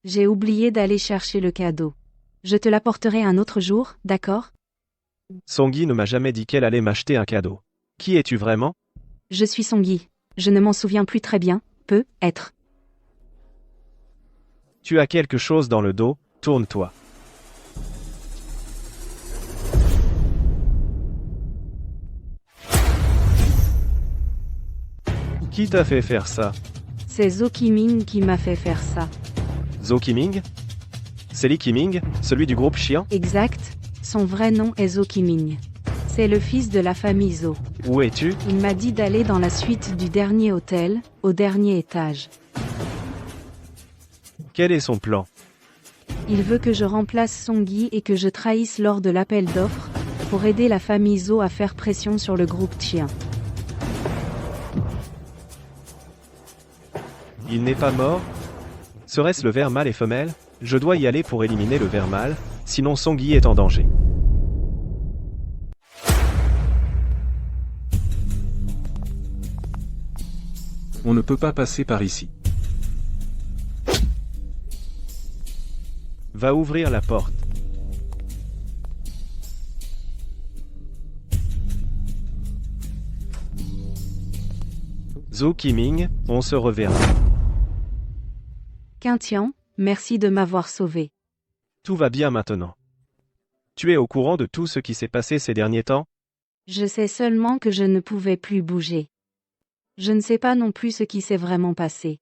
J'ai oublié d'aller chercher le cadeau. Je te l'apporterai un autre jour, d'accord? Songyi ne m'a jamais dit qu'elle allait m'acheter un cadeau. Qui es-tu vraiment? Je suis Songyi. Je ne m'en souviens plus très bien, peut-être. Tu as quelque chose dans le dos, tourne-toi. Qui t'a fait faire ça? C'est Zhou Qiming qui m'a fait faire ça. Zhou Qiming? C'est Li Qiming, celui du groupe Qian? Exact, son vrai nom est Zhou Qiming. C'est le fils de la famille Zhou. Où es-tu? Il m'a dit d'aller dans la suite du dernier hôtel, au dernier étage. Quel est son plan? Il veut que je remplace Songyi et que je trahisse lors de l'appel d'offres, pour aider la famille Zhou à faire pression sur le groupe Qian. Il n'est pas mort? Serait-ce le ver mâle et femelle? Je dois y aller pour éliminer le ver mâle, sinon Songyi est en danger. On ne peut pas passer par ici. Va ouvrir la porte. Zhou Qiming, on se reverra. Quintian, merci de m'avoir sauvé. Tout va bien maintenant. Tu es au courant de tout ce qui s'est passé ces derniers temps? Je sais seulement que je ne pouvais plus bouger. Je ne sais pas non plus ce qui s'est vraiment passé.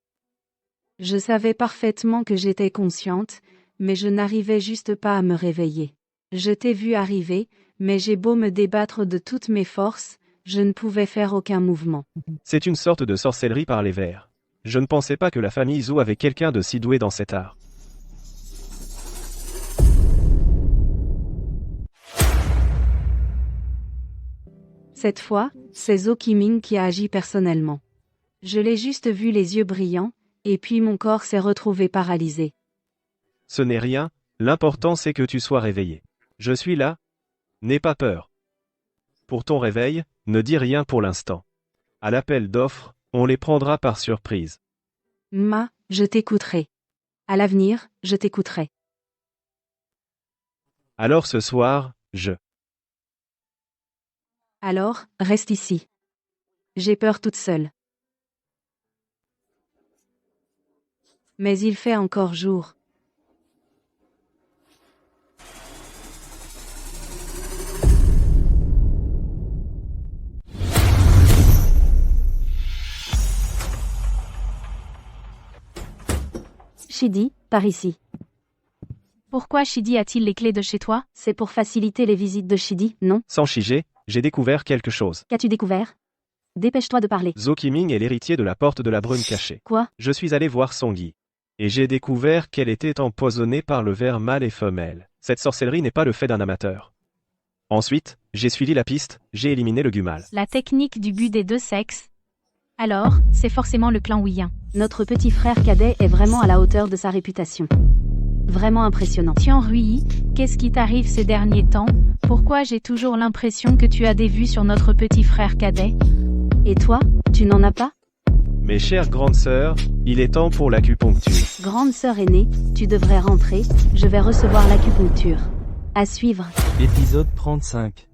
Je savais parfaitement que j'étais consciente, mais je n'arrivais juste pas à me réveiller. Je t'ai vu arriver, mais j'ai beau me débattre de toutes mes forces, je ne pouvais faire aucun mouvement. C'est une sorte de sorcellerie par les vers. Je ne pensais pas que la famille Zhou avait quelqu'un de si doué dans cet art. Cette fois, c'est Zhou Qiming qui a agi personnellement. Je l'ai juste vu les yeux brillants, et puis mon corps s'est retrouvé paralysé. Ce n'est rien, l'important c'est que tu sois réveillé. Je suis là. N'aie pas peur. Pour ton réveil, ne dis rien pour l'instant. À l'appel d'offres, on les prendra par surprise. Je t'écouterai. À l'avenir, je t'écouterai. Alors ce soir, Alors, reste ici. J'ai peur toute seule. Mais il fait encore jour. Shidi, par ici. Pourquoi Shidi a-t-il les clés de chez toi? C'est pour faciliter les visites de Shidi, non? Sans Shige, j'ai découvert quelque chose. Qu'as-tu découvert? Dépêche-toi de parler. Zhou Qiming est l'héritier de la porte de la brume cachée. Quoi? Je suis allé voir Songyi. Et j'ai découvert qu'elle était empoisonnée par le ver mâle et femelle. Cette sorcellerie n'est pas le fait d'un amateur. Ensuite, j'ai suivi la piste, j'ai éliminé le Gumal. La technique du but des deux sexes. Alors, c'est forcément le clan Huiyin. Notre petit frère cadet est vraiment à la hauteur de sa réputation. Vraiment impressionnant. Tian Rui, qu'est-ce qui t'arrive ces derniers temps? Pourquoi j'ai toujours l'impression que tu as des vues sur notre petit frère cadet? Et toi, tu n'en as pas? Mes chères grandes sœurs, il est temps pour l'acupuncture. Grande sœur aînée, tu devrais rentrer, je vais recevoir l'acupuncture. À suivre. Épisode 35.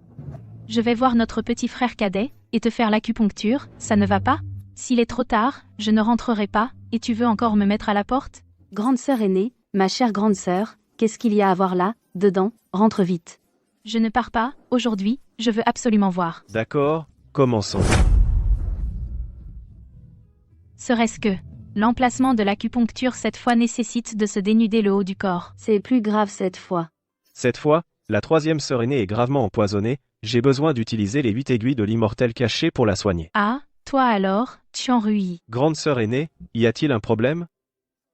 Je vais voir notre petit frère cadet, et te faire l'acupuncture, ça ne va pas? S'il est trop tard, je ne rentrerai pas, et tu veux encore me mettre à la porte? Grande sœur aînée, ma chère grande sœur, qu'est-ce qu'il y a à voir là, dedans? Rentre vite. Je ne pars pas, aujourd'hui, je veux absolument voir. D'accord, commençons. Serait-ce que l'emplacement de l'acupuncture cette fois nécessite de se dénuder le haut du corps. C'est plus grave cette fois. Cette fois, la troisième sœur aînée est gravement empoisonnée, j'ai besoin d'utiliser les 8 aiguilles de l'immortel caché pour la soigner. Ah, toi alors, Tian Rui. Grande sœur aînée, y a-t-il un problème?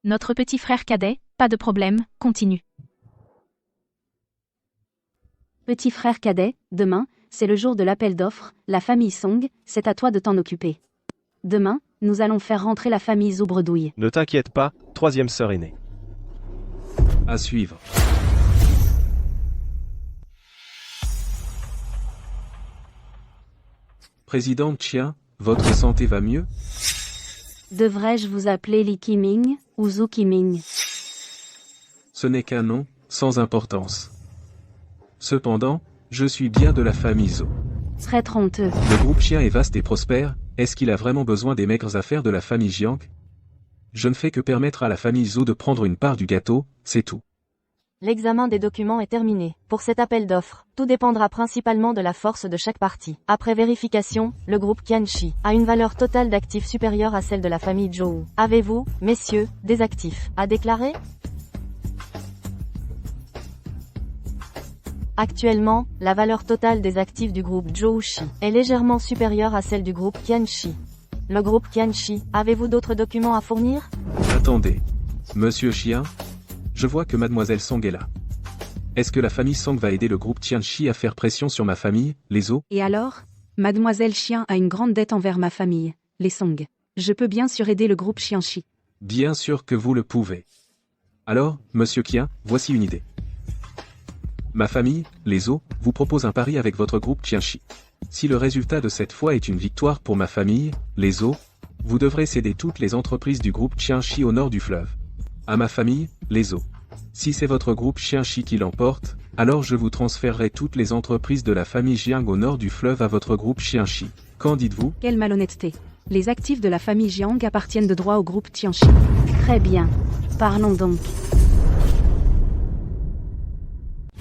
Notre petit frère cadet, pas de problème, continue. Petit frère cadet, demain, c'est le jour de l'appel d'offres, la famille Song, c'est à toi de t'en occuper. Demain, nous allons faire rentrer la famille Zhou Bredouille. Ne t'inquiète pas, troisième sœur aînée. À suivre. Président Chia, votre santé va mieux? Devrais-je vous appeler Li Qiming ou Zhou Qiming? Ce n'est qu'un nom, sans importance. Cependant, je suis bien de la famille Zhou. Traître honteux. Le groupe Chien est vaste et prospère, est-ce qu'il a vraiment besoin des maigres affaires de la famille Jiang? Je ne fais que permettre à la famille Zhou de prendre une part du gâteau, c'est tout. L'examen des documents est terminé. Pour cet appel d'offres, tout dépendra principalement de la force de chaque partie. Après vérification, le groupe Qianxi a une valeur totale d'actifs supérieure à celle de la famille Zhou. Avez-vous, messieurs, des actifs à déclarer? Actuellement, la valeur totale des actifs du groupe Zhouxi est légèrement supérieure à celle du groupe Qianxi. Le groupe Qianxi, avez-vous d'autres documents à fournir? Attendez. Monsieur Chien? Je vois que Mademoiselle Song est là. Est-ce que la famille Song va aider le groupe Tianchi à faire pression sur ma famille, les Zhou? Et alors? Mademoiselle Chien a une grande dette envers ma famille, les Song. Je peux bien sûr aider le groupe Qianxi. Bien sûr que vous le pouvez. Alors, Monsieur Qian, voici une idée. Ma famille, les Zhou, vous propose un pari avec votre groupe Qianxi. Si le résultat de cette fois est une victoire pour ma famille, les Zhou, vous devrez céder toutes les entreprises du groupe Qianxi au nord du fleuve. À ma famille, les Zhou. Si c'est votre groupe Qianxi qui l'emporte, alors je vous transférerai toutes les entreprises de la famille Jiang au nord du fleuve à votre groupe Qianxi. Qu'en dites-vous? Quelle malhonnêteté. Les actifs de la famille Jiang appartiennent de droit au groupe Tianxi. Très bien. Parlons donc.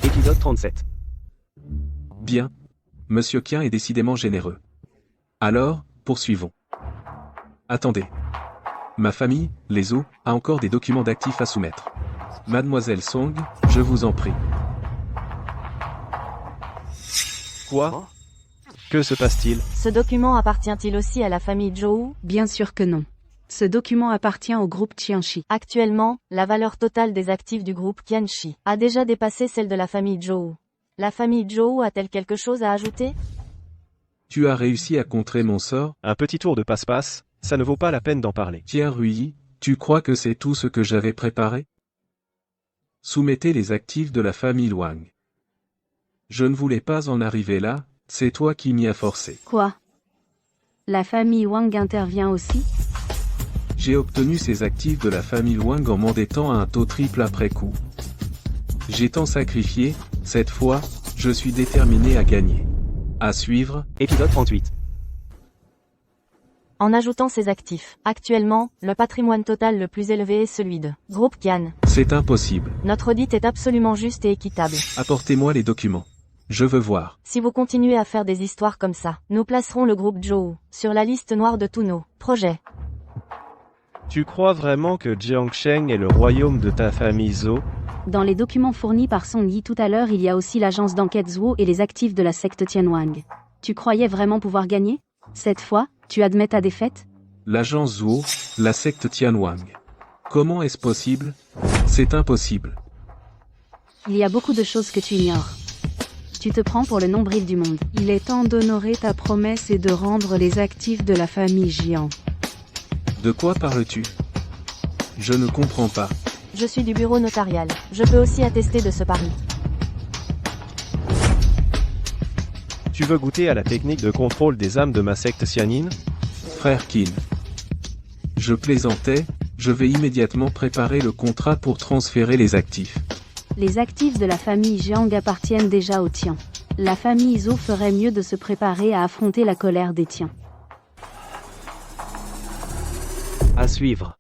Épisode 37. Bien. Monsieur Qian est décidément généreux. Alors, poursuivons. Attendez. Ma famille, les Zhou, a encore des documents d'actifs à soumettre. Mademoiselle Song, je vous en prie. Quoi? Que se passe-t-il? Ce document appartient-il aussi à la famille Zhou? Bien sûr que non. Ce document appartient au groupe Qianxi. Actuellement, la valeur totale des actifs du groupe Qianxi a déjà dépassé celle de la famille Zhou. La famille Zhou a-t-elle quelque chose à ajouter? Tu as réussi à contrer mon sort? Un petit tour de passe-passe, ça ne vaut pas la peine d'en parler. Tiens Rui, tu crois que c'est tout ce que j'avais préparé? Soumettez les actifs de la famille Wang. Je ne voulais pas en arriver là, c'est toi qui m'y as forcé. Quoi? La famille Wang intervient aussi? J'ai obtenu ces actifs de la famille Wang en m'endettant à un taux triple après coup. J'ai tant sacrifié, cette fois, je suis déterminé à gagner. À suivre. Épisode 38. En ajoutant ces actifs, actuellement, le patrimoine total le plus élevé est celui de Groupe Qian. C'est impossible. Notre audit est absolument juste et équitable. Apportez-moi les documents. Je veux voir. Si vous continuez à faire des histoires comme ça, nous placerons le groupe Zhou sur la liste noire de tous nos projets. Tu crois vraiment que Jiangsheng est le royaume de ta famille Zhou? Dans les documents fournis par Song Yi tout à l'heure, il y a aussi l'agence d'enquête Zhou et les actifs de la secte Tianwang. Tu croyais vraiment pouvoir gagner? Cette fois, tu admets ta défaite? L'agence Zhou, la secte Tianwang. Comment est-ce possible? C'est impossible. Il y a beaucoup de choses que tu ignores. Tu te prends pour le nombril du monde. Il est temps d'honorer ta promesse et de rendre les actifs de la famille Jiang. De quoi parles-tu? Je ne comprends pas. Je suis du bureau notarial. Je peux aussi attester de ce pari. Tu veux goûter à la technique de contrôle des âmes de ma secte Xianin? Frère Qin. Je plaisantais, je vais immédiatement préparer le contrat pour transférer les actifs. Les actifs de la famille Jiang appartiennent déjà aux Tian. La famille Zhou ferait mieux de se préparer à affronter la colère des Tian. À suivre.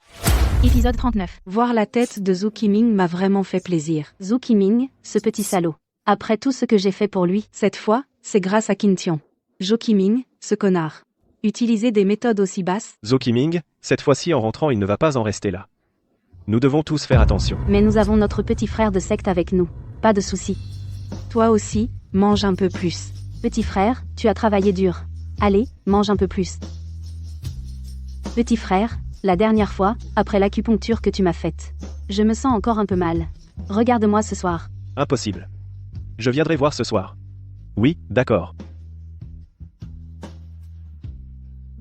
Épisode 39. Voir la tête de Zhou Qiming m'a vraiment fait plaisir. Zhou Qiming, ce petit salaud. Après tout ce que j'ai fait pour lui, cette fois, c'est grâce à Qin Tian. Zhou Qiming, ce connard. Utiliser des méthodes aussi basses? Zhou Qiming, cette fois-ci en rentrant il ne va pas en rester là. Nous devons tous faire attention. Mais nous avons notre petit frère de secte avec nous. Pas de souci. Toi aussi, mange un peu plus. Petit frère, tu as travaillé dur. Allez, mange un peu plus. Petit frère, la dernière fois, après l'acupuncture que tu m'as faite, je me sens encore un peu mal. Regarde-moi ce soir. Impossible. Je viendrai voir ce soir. Oui, d'accord.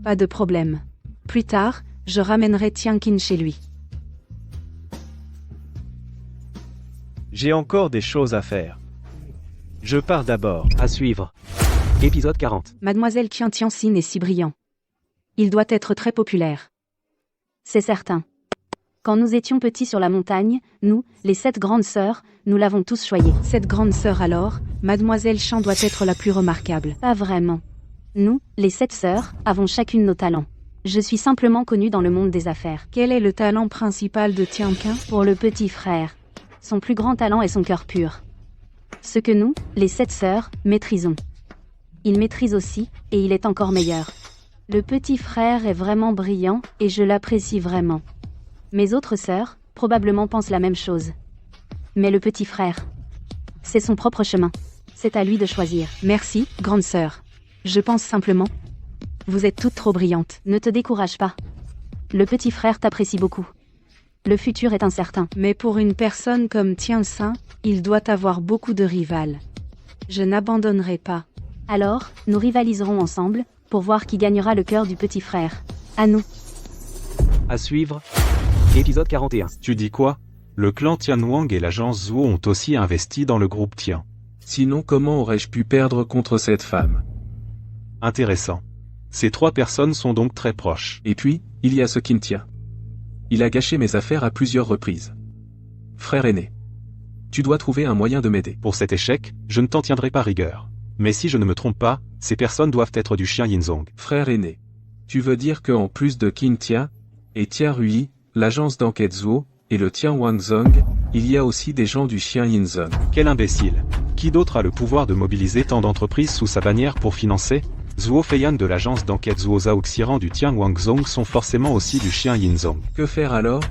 Pas de problème. Plus tard, je ramènerai Tianqin chez lui. J'ai encore des choses à faire. Je pars d'abord. À suivre. Épisode 40. Mademoiselle Tianxin est si brillant. Il doit être très populaire. C'est certain. Quand nous étions petits sur la montagne, nous, les 7 grandes sœurs, nous l'avons tous choyé. Cette grande sœur alors, Mademoiselle Chan doit être la plus remarquable. Pas vraiment. Nous, les 7 sœurs, avons chacune nos talents. Je suis simplement connue dans le monde des affaires. Quel est le talent principal de Tianqin? Pour le petit frère. Son plus grand talent est son cœur pur. Ce que nous, les 7 sœurs, maîtrisons. Il maîtrise aussi, et il est encore meilleur. Le petit frère est vraiment brillant, et je l'apprécie vraiment. Mes autres sœurs, probablement pensent la même chose. Mais le petit frère, c'est son propre chemin. C'est à lui de choisir. Merci, grande sœur. Je pense simplement. Vous êtes toutes trop brillantes. Ne te décourage pas. Le petit frère t'apprécie beaucoup. Le futur est incertain. Mais pour une personne comme Tianxin, il doit avoir beaucoup de rivales. Je n'abandonnerai pas. Alors, nous rivaliserons ensemble, pour voir qui gagnera le cœur du petit frère. À nous. À suivre. Épisode 41. Tu dis quoi? Le clan Tianwang et l'agence Zhuo ont aussi investi dans le groupe Tian. Sinon comment aurais-je pu perdre contre cette femme? Intéressant. Ces 3 personnes sont donc très proches. Et puis, il y a ce Qin Tia. Il a gâché mes affaires à plusieurs reprises. Frère aîné. Tu dois trouver un moyen de m'aider. Pour cet échec, je ne t'en tiendrai pas rigueur. Mais si je ne me trompe pas, ces personnes doivent être du chien Yinzong. Frère aîné. Tu veux dire que en plus de Qin Tia, et Tia Rui, l'agence d'enquête Zhuo, et le Tian Wangzong, il y a aussi des gens du chien Yinzong. Quel imbécile. Qui d'autre a le pouvoir de mobiliser tant d'entreprises sous sa bannière pour financer? Zhuo Feiyan de l'agence d'enquête Zhuo Zhao Xiran du Tian Wangzong sont forcément aussi du chien Yinzong. Que faire alors?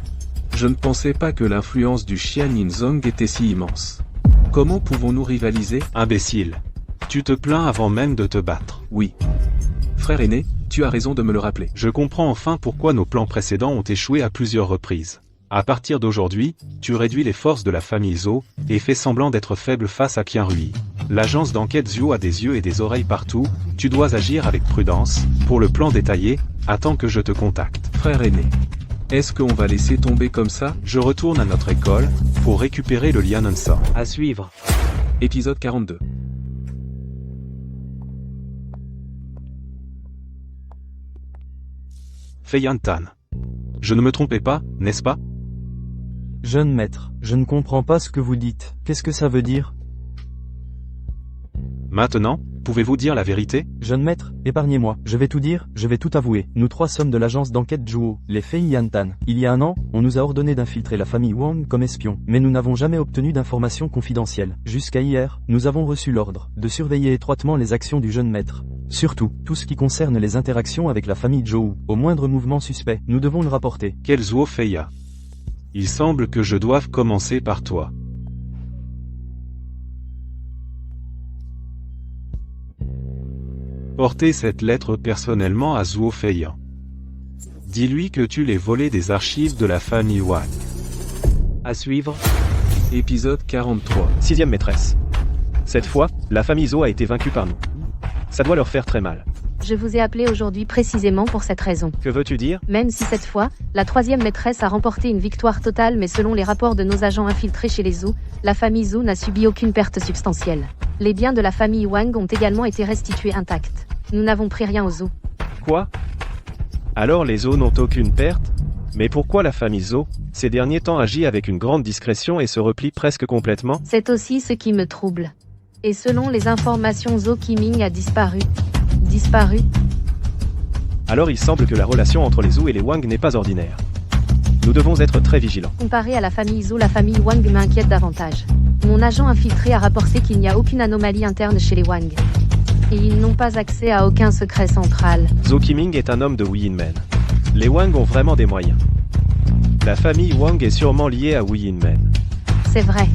Je ne pensais pas que l'influence du chien Yinzong était si immense. Comment pouvons-nous rivaliser? Imbécile. Tu te plains avant même de te battre. Oui. Frère aîné, tu as raison de me le rappeler. Je comprends enfin pourquoi nos plans précédents ont échoué à plusieurs reprises. À partir d'aujourd'hui, tu réduis les forces de la famille Zhou, et fais semblant d'être faible face à Qian Rui. L'agence d'enquête Zhuo a des yeux et des oreilles partout, tu dois agir avec prudence. Pour le plan détaillé, attends que je te contacte. Frère aîné. Est-ce qu'on va laisser tomber comme ça? Je retourne à notre école, pour récupérer le Lian Sword. À suivre. Épisode 42. Feiyan Tan. Je ne me trompais pas, n'est-ce pas? Jeune maître, je ne comprends pas ce que vous dites. Qu'est-ce que ça veut dire? Maintenant, pouvez-vous dire la vérité? Jeune maître, épargnez-moi. Je vais tout dire, je vais tout avouer. Nous 3 sommes de l'agence d'enquête Zhuo, les Feiyan Tan. Il y a 1 an, on nous a ordonné d'infiltrer la famille Wang comme espion. Mais nous n'avons jamais obtenu d'informations confidentielles. Jusqu'à hier, nous avons reçu l'ordre de surveiller étroitement les actions du jeune maître. Surtout, tout ce qui concerne les interactions avec la famille Zhou. Au moindre mouvement suspect, nous devons le rapporter. Quel Zhuo Feiya? Il semble que je doive commencer par toi. Portez cette lettre personnellement à Zhuo Feiyan. Dis-lui que tu l'es volé des archives de la famille Wang. À suivre. Épisode 43. 6e maîtresse. Cette fois, la famille Zhou a été vaincue par nous. Ça doit leur faire très mal. Je vous ai appelé aujourd'hui précisément pour cette raison. Que veux-tu dire? Même si cette fois, la 3e maîtresse a remporté une victoire totale, mais selon les rapports de nos agents infiltrés chez les Zhou, la famille Zhou n'a subi aucune perte substantielle. Les biens de la famille Wang ont également été restitués intacts. Nous n'avons pris rien aux Zhou. Quoi? Alors les Zhou n'ont aucune perte? Mais pourquoi la famille Zhou, ces derniers temps, agit avec une grande discrétion et se replie presque complètement? C'est aussi ce qui me trouble. Et selon les informations, Zhou Qiming a disparu. Disparu? Alors il semble que la relation entre les Zhou et les Wang n'est pas ordinaire. Nous devons être très vigilants. Comparé à la famille Zhou, la famille Wang m'inquiète davantage. Mon agent infiltré a rapporté qu'il n'y a aucune anomalie interne chez les Wang. Et ils n'ont pas accès à aucun secret central. Zhou Qiming est un homme de Wu Yinmen. Les Wang ont vraiment des moyens. La famille Wang est sûrement liée à Wu Yinmen. C'est vrai.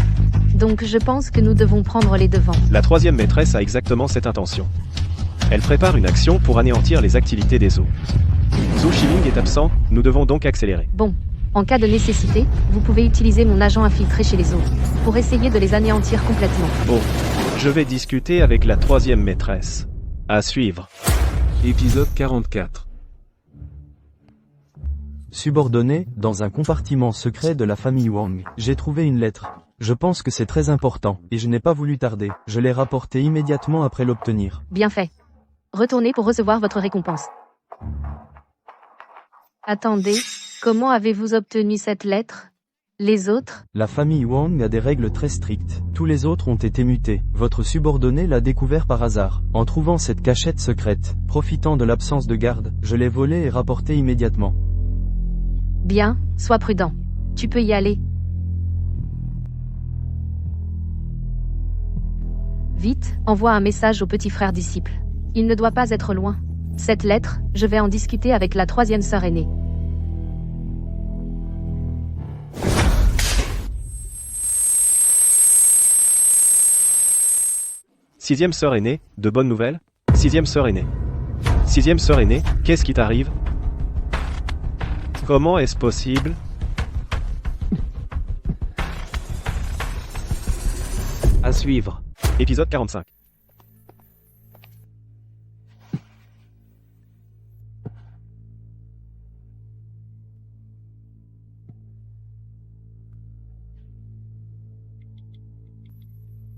Donc je pense que nous devons prendre les devants. La troisième maîtresse a exactement cette intention. Elle prépare une action pour anéantir les activités des Zhou. Zhou Qiming est absent, nous devons donc accélérer. Bon. En cas de nécessité, vous pouvez utiliser mon agent infiltré chez les autres, pour essayer de les anéantir complètement. Bon. Je vais discuter avec la troisième maîtresse. À suivre. Épisode 44. Subordonné, dans un compartiment secret de la famille Wang, j'ai trouvé une lettre. Je pense que c'est très important, et je n'ai pas voulu tarder. Je l'ai rapportée immédiatement après l'obtenir. Bien fait. Retournez pour recevoir votre récompense. Attendez, comment avez-vous obtenu cette lettre? Les autres? La famille Wang a des règles très strictes. Tous les autres ont été mutés. Votre subordonné l'a découvert par hasard. En trouvant cette cachette secrète, profitant de l'absence de garde, je l'ai volée et rapportée immédiatement. Bien, sois prudent. Tu peux y aller. Vite, envoie un message au petit frère disciple. Il ne doit pas être loin. Cette lettre, je vais en discuter avec la troisième sœur aînée. Sixième sœur aînée, de bonnes nouvelles? Sixième sœur aînée. Sixième sœur aînée, qu'est-ce qui t'arrive? Comment est-ce possible? À suivre. Épisode 45.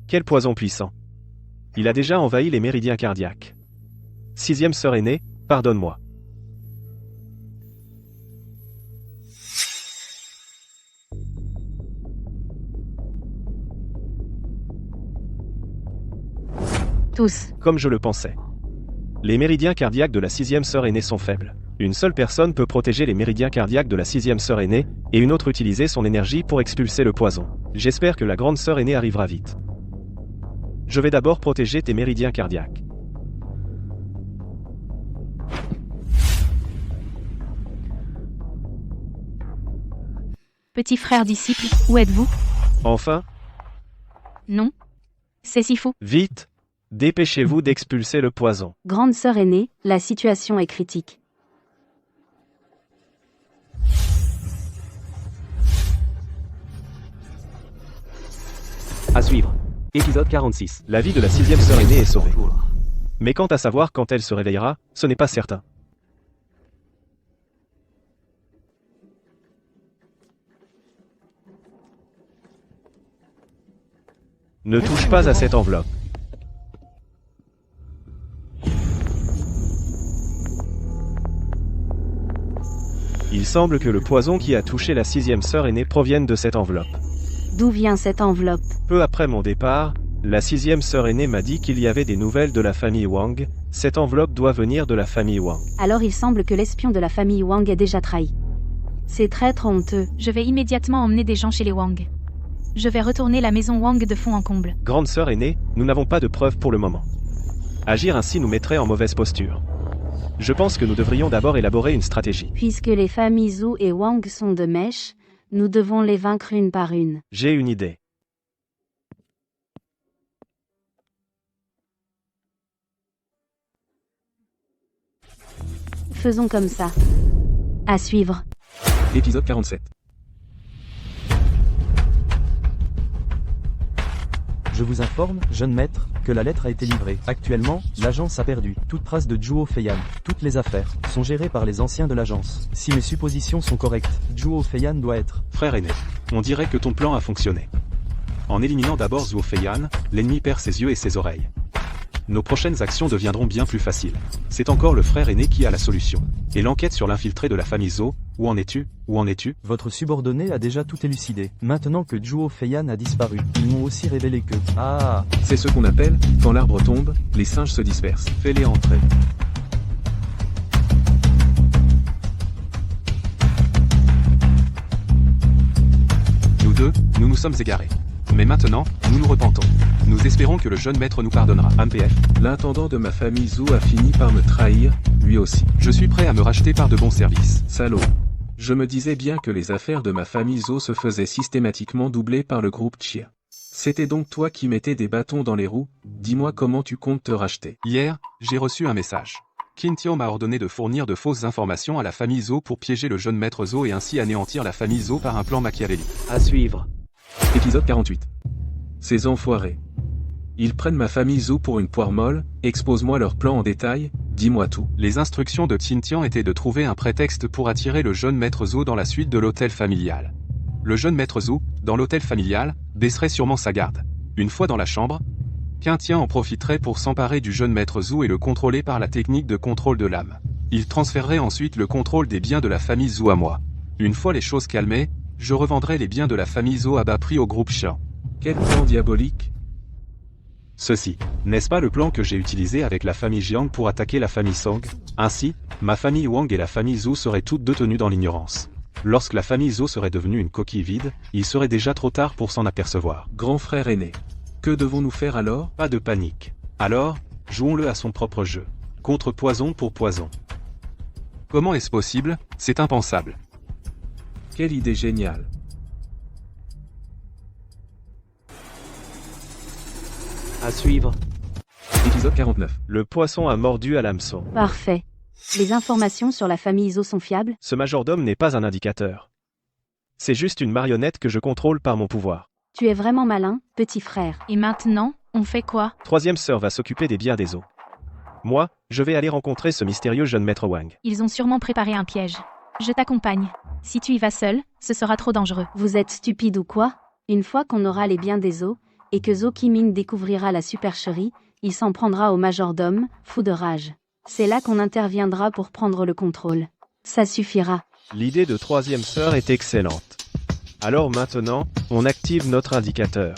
Quel poison puissant. Il a déjà envahi les méridiens cardiaques. Sixième sœur aînée, pardonne-moi. Tous. Comme je le pensais. Les méridiens cardiaques de la sixième sœur aînée sont faibles. Une seule personne peut protéger les méridiens cardiaques de la sixième sœur aînée, et une autre utiliser son énergie pour expulser le poison. J'espère que la grande sœur aînée arrivera vite. Je vais d'abord protéger tes méridiens cardiaques. Petit frère disciple, où êtes-vous? Enfin, Non. C'est si fou. vite, dépêchez-vous d'expulser le poison. Grande sœur aînée, la situation est critique. À suivre. Épisode 46. La vie de la sixième sœur aînée est sauvée. Mais quant à savoir quand elle se réveillera, ce n'est pas certain. Ne touche pas à cette enveloppe. Il semble que le poison qui a touché la sixième sœur aînée provienne de cette enveloppe. D'où vient cette enveloppe? Peu après mon départ, la sixième sœur aînée m'a dit qu'il y avait des nouvelles de la famille Wang. Cette enveloppe doit venir de la famille Wang. Alors il semble que l'espion de la famille Wang ait déjà trahi. C'est traître honteux. Je vais immédiatement emmener des gens chez les Wang. Je vais retourner la maison Wang de fond en comble. Grande sœur aînée, nous n'avons pas de preuves pour le moment. Agir ainsi nous mettrait en mauvaise posture. Je pense que nous devrions d'abord élaborer une stratégie. Puisque les familles Zhou et Wang sont de mèche, nous devons les vaincre une par une. J'ai une idée. Faisons comme ça. À suivre. Épisode 47. Je vous informe, jeune maître, que la lettre a été livrée. Actuellement, l'agence a perdu toute trace de Zhuo Feiyan. Toutes les affaires sont gérées par les anciens de l'agence. Si mes suppositions sont correctes, Zhuo Feiyan doit être... Frère aîné, on dirait que ton plan a fonctionné. En éliminant d'abord Zhuo Feiyan, l'ennemi perd ses yeux et ses oreilles. Nos prochaines actions deviendront bien plus faciles. C'est encore le frère aîné qui a la solution. Et l'enquête sur l'infiltré de la famille Zhou, où en es-tu? Où en es-tu? Votre subordonné a déjà tout élucidé. Maintenant que Zhuo Feiyan a disparu, ils m'ont aussi révélé que... Ah! C'est ce qu'on appelle, quand l'arbre tombe, les singes se dispersent. Fais-les entrer. Nous deux, nous nous sommes égarés. Mais maintenant, nous nous repentons. Nous espérons que le jeune maître nous pardonnera. MPF. L'intendant de ma famille Zhou a fini par me trahir, lui aussi. Je suis prêt à me racheter par de bons services. Salaud. Je me disais bien que les affaires de ma famille Zhou se faisaient systématiquement doubler par le groupe Chia. C'était donc toi qui mettais des bâtons dans les roues, dis-moi comment tu comptes te racheter. Hier, j'ai reçu un message. Qin Tian m'a ordonné de fournir de fausses informations à la famille Zhou pour piéger le jeune maître Zhou et ainsi anéantir la famille Zhou par un plan machiavélique. À suivre. Épisode 48. Ces enfoirés. Ils prennent ma famille Zhou pour une poire molle, expose-moi leur plan en détail, dis-moi tout. Les instructions de Qin Tian étaient de trouver un prétexte pour attirer le jeune maître Zhou dans la suite de l'hôtel familial. Le jeune maître Zhou, dans l'hôtel familial, baisserait sûrement sa garde. Une fois dans la chambre, Qin Tian en profiterait pour s'emparer du jeune maître Zhou et le contrôler par la technique de contrôle de l'âme. Il transférerait ensuite le contrôle des biens de la famille Zhou à moi. Une fois les choses calmées, je revendrai les biens de la famille Zhou à bas prix au groupe Chia. Quel plan diabolique! Ceci, n'est-ce pas le plan que j'ai utilisé avec la famille Jiang pour attaquer la famille Song? Ainsi, ma famille Wang et la famille Zhou seraient toutes deux tenues dans l'ignorance. Lorsque la famille Zhou serait devenue une coquille vide, il serait déjà trop tard pour s'en apercevoir. Grand frère aîné. Que devons-nous faire alors? Pas de panique. Alors, jouons-le à son propre jeu. Contre poison pour poison. Comment est-ce possible? C'est impensable. Quelle idée géniale. À suivre. Épisode 49. Le poisson a mordu à l'hameçon. Parfait. Les informations sur la famille Zhou sont fiables? Ce majordome n'est pas un indicateur. C'est juste une marionnette que je contrôle par mon pouvoir. Tu es vraiment malin, petit frère. Et maintenant, on fait quoi? Troisième sœur va s'occuper des biens des eaux. Moi, je vais aller rencontrer ce mystérieux jeune maître Wang. Ils ont sûrement préparé un piège. Je t'accompagne. Si tu y vas seul, ce sera trop dangereux. Vous êtes stupide ou quoi? Une fois qu'on aura les biens des eaux, et que Zhou Qiming découvrira la supercherie, il s'en prendra au majordome, fou de rage. C'est là qu'on interviendra pour prendre le contrôle. Ça suffira. L'idée de troisième sœur est excellente. Alors maintenant, on active notre indicateur.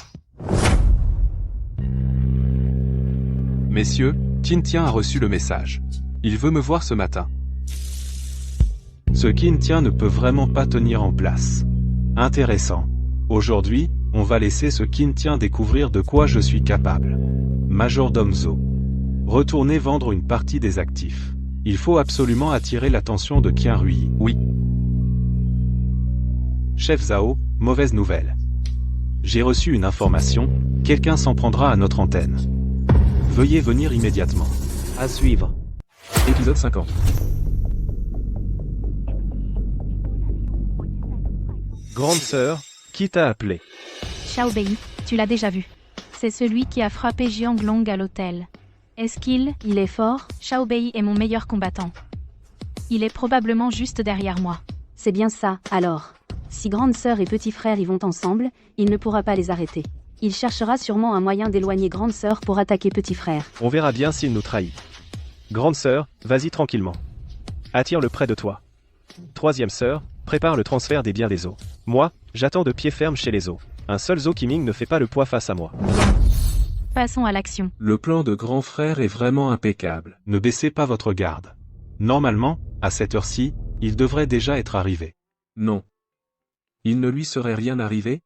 Messieurs, Qin Tian a reçu le message. Il veut me voir ce matin. Ce Qin Tian ne peut vraiment pas tenir en place. Intéressant. Aujourd'hui, on va laisser ce Qin Tian découvrir de quoi je suis capable. Majordome Zhou. Retournez vendre une partie des actifs. Il faut absolument attirer l'attention de Qian Rui. Oui. Chef Zhao, mauvaise nouvelle. J'ai reçu une information, quelqu'un s'en prendra à notre antenne. Veuillez venir immédiatement. À suivre. Épisode 50. Grande sœur, qui t'a appelé? Xiao Bei, tu l'as déjà vu. C'est celui qui a frappé Jiang Long à l'hôtel. Est-ce qu'il est fort? Xiao Bei est mon meilleur combattant. Il est probablement juste derrière moi. C'est bien ça, alors. Si grande sœur et petit frère y vont ensemble, il ne pourra pas les arrêter. Il cherchera sûrement un moyen d'éloigner grande sœur pour attaquer petit frère. On verra bien s'il nous trahit. Grande sœur, vas-y tranquillement. Attire-le près de toi. Troisième sœur, prépare le transfert des biens des eaux. Moi, j'attends de pied ferme chez les eaux. Un seul Zhou Qiming ne fait pas le poids face à moi. Passons à l'action. Le plan de grand frère est vraiment impeccable. Ne baissez pas votre garde. Normalement, à cette heure-ci, il devrait déjà être arrivé. Non. Il ne lui serait rien arrivé?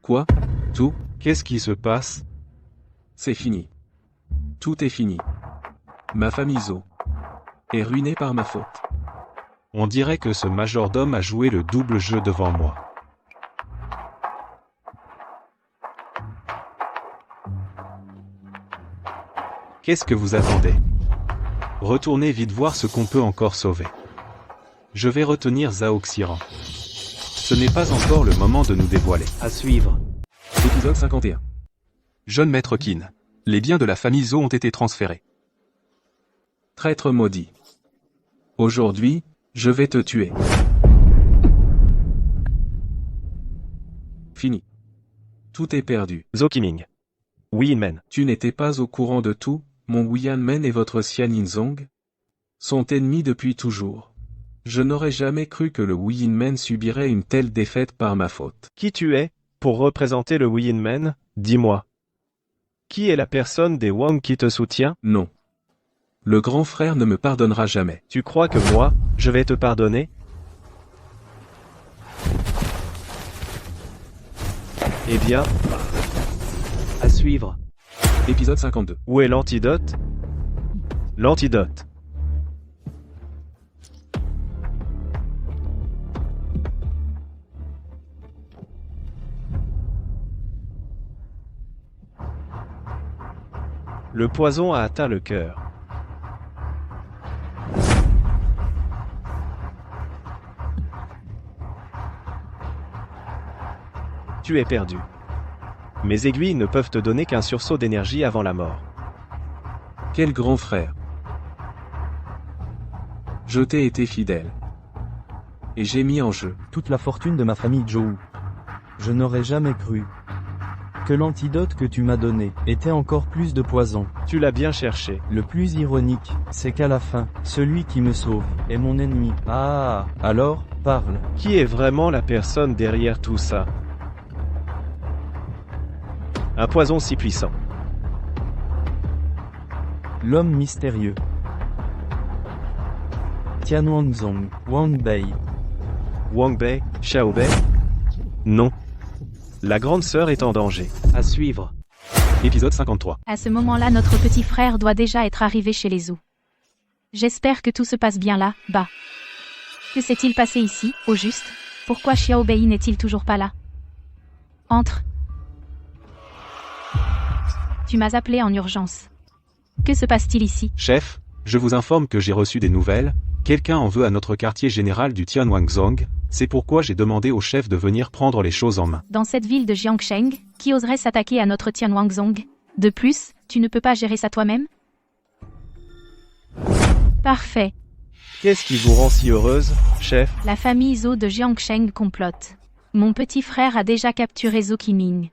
Quoi? Tout? Qu'est-ce qui se passe? C'est fini. Tout est fini. Ma famille Zhou est ruinée par ma faute. On dirait que ce majordome a joué le double jeu devant moi. Qu'est-ce que vous attendez? Retournez vite voir ce qu'on peut encore sauver. Je vais retenir Zhao Xiran. Ce n'est pas encore le moment de nous dévoiler. À suivre. Épisode 51. Jeune maître Qin. Les biens de la famille Zhou ont été transférés. Traître maudit. Aujourd'hui, je vais te tuer. Fini. Tout est perdu. Zhou Qiming. Wuyin-men. Tu n'étais pas au courant de tout, mon Wuyan-men et votre Xianinzong sont ennemis depuis toujours. Je n'aurais jamais cru que le Wuyin-men subirait une telle défaite par ma faute. Qui tu es, pour représenter le Wuyin-men, dis-moi. Qui est la personne des Wang qui te soutient? Non. Le grand frère ne me pardonnera jamais. Tu crois que moi, je vais te pardonner? Eh bien, À suivre. Épisode 52. où est l'antidote? L'antidote. Le poison a atteint le cœur. Tu es perdu. Mes aiguilles ne peuvent te donner qu'un sursaut d'énergie avant la mort. Quel grand frère. Je t'ai été fidèle. Et j'ai mis en jeu toute la fortune de ma famille Joe. Je n'aurais jamais cru que l'antidote que tu m'as donné était encore plus de poison. Tu l'as bien cherché. Le plus ironique, c'est qu'à la fin, celui qui me sauve est mon ennemi. Ah, alors, parle. Qui est vraiment la personne derrière tout ça? Un poison si puissant. L'homme mystérieux. Tian Wangzong, Wang Bei. Wang Bei, Xiao Bei? Non. La grande sœur est en danger. À suivre. Épisode 53. À ce moment-là, notre petit frère doit déjà être arrivé chez les Zhou. J'espère que tout se passe bien là-bas. Que s'est-il passé ici, au juste? Pourquoi Xiao Bei n'est-il toujours pas là? Entre. Tu m'as appelé en urgence. Que se passe-t-il ici? Chef, je vous informe que j'ai reçu des nouvelles. Quelqu'un en veut à notre quartier général du Tianwangzong. C'est pourquoi j'ai demandé au chef de venir prendre les choses en main. Dans cette ville de Jiangsheng, qui oserait s'attaquer à notre Tianwangzong? De plus, tu ne peux pas gérer ça toi-même? Parfait. Qu'est-ce qui vous rend si heureuse, chef? La famille Zhou de Jiangsheng complote. Mon petit frère a déjà capturé Zhou Qiming.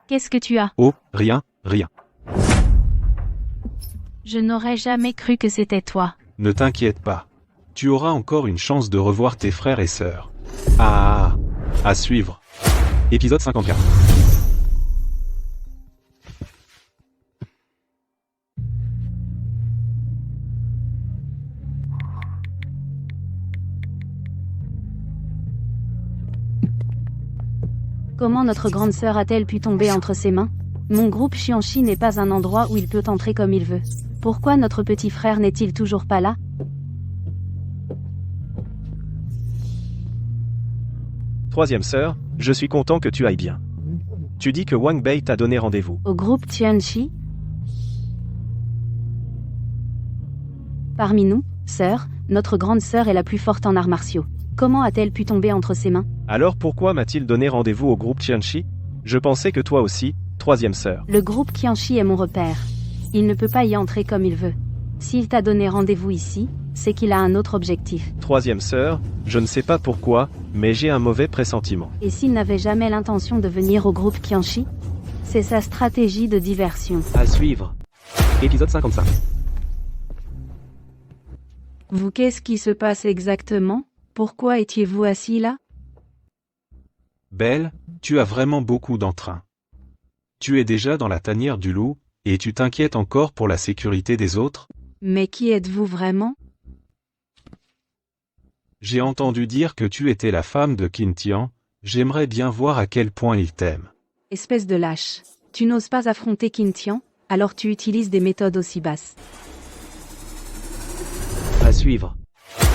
Qu'est-ce que tu as? Oh, rien, rien. Je n'aurais jamais cru que c'était toi. Ne t'inquiète pas. Tu auras encore une chance de revoir tes frères et sœurs. Ah, à suivre. Épisode 54. Comment notre grande sœur a-t-elle pu tomber entre ses mains? Mon groupe Xianxi n'est pas un endroit où il peut entrer comme il veut. Pourquoi notre petit frère n'est-il toujours pas là? Troisième sœur, je suis content que tu ailles bien. Tu dis que Wang Bei t'a donné rendez-vous. Au groupe Tianxi? Parmi nous, sœur, notre grande sœur est la plus forte en arts martiaux. Comment a-t-elle pu tomber entre ses mains? Alors pourquoi m'a-t-il donné rendez-vous au groupe Tianxi? Je pensais que toi aussi, troisième sœur. Le groupe Qianxi est mon repère. Il ne peut pas y entrer comme il veut. S'il t'a donné rendez-vous ici, c'est qu'il a un autre objectif. Troisième sœur, je ne sais pas pourquoi, mais j'ai un mauvais pressentiment. Et s'il n'avait jamais l'intention de venir au groupe Qianxi? C'est sa stratégie de diversion. À suivre. Épisode 55. Vous, qu'est-ce qui se passe exactement? Pourquoi étiez-vous assis là? Belle, tu as vraiment beaucoup d'entrain. Tu es déjà dans la tanière du loup, et tu t'inquiètes encore pour la sécurité des autres? Mais qui êtes-vous vraiment? J'ai entendu dire que tu étais la femme de Qin Tian. J'aimerais bien voir à quel point il t'aime. Espèce de lâche. Tu n'oses pas affronter Qin Tian, alors tu utilises des méthodes aussi basses. À suivre.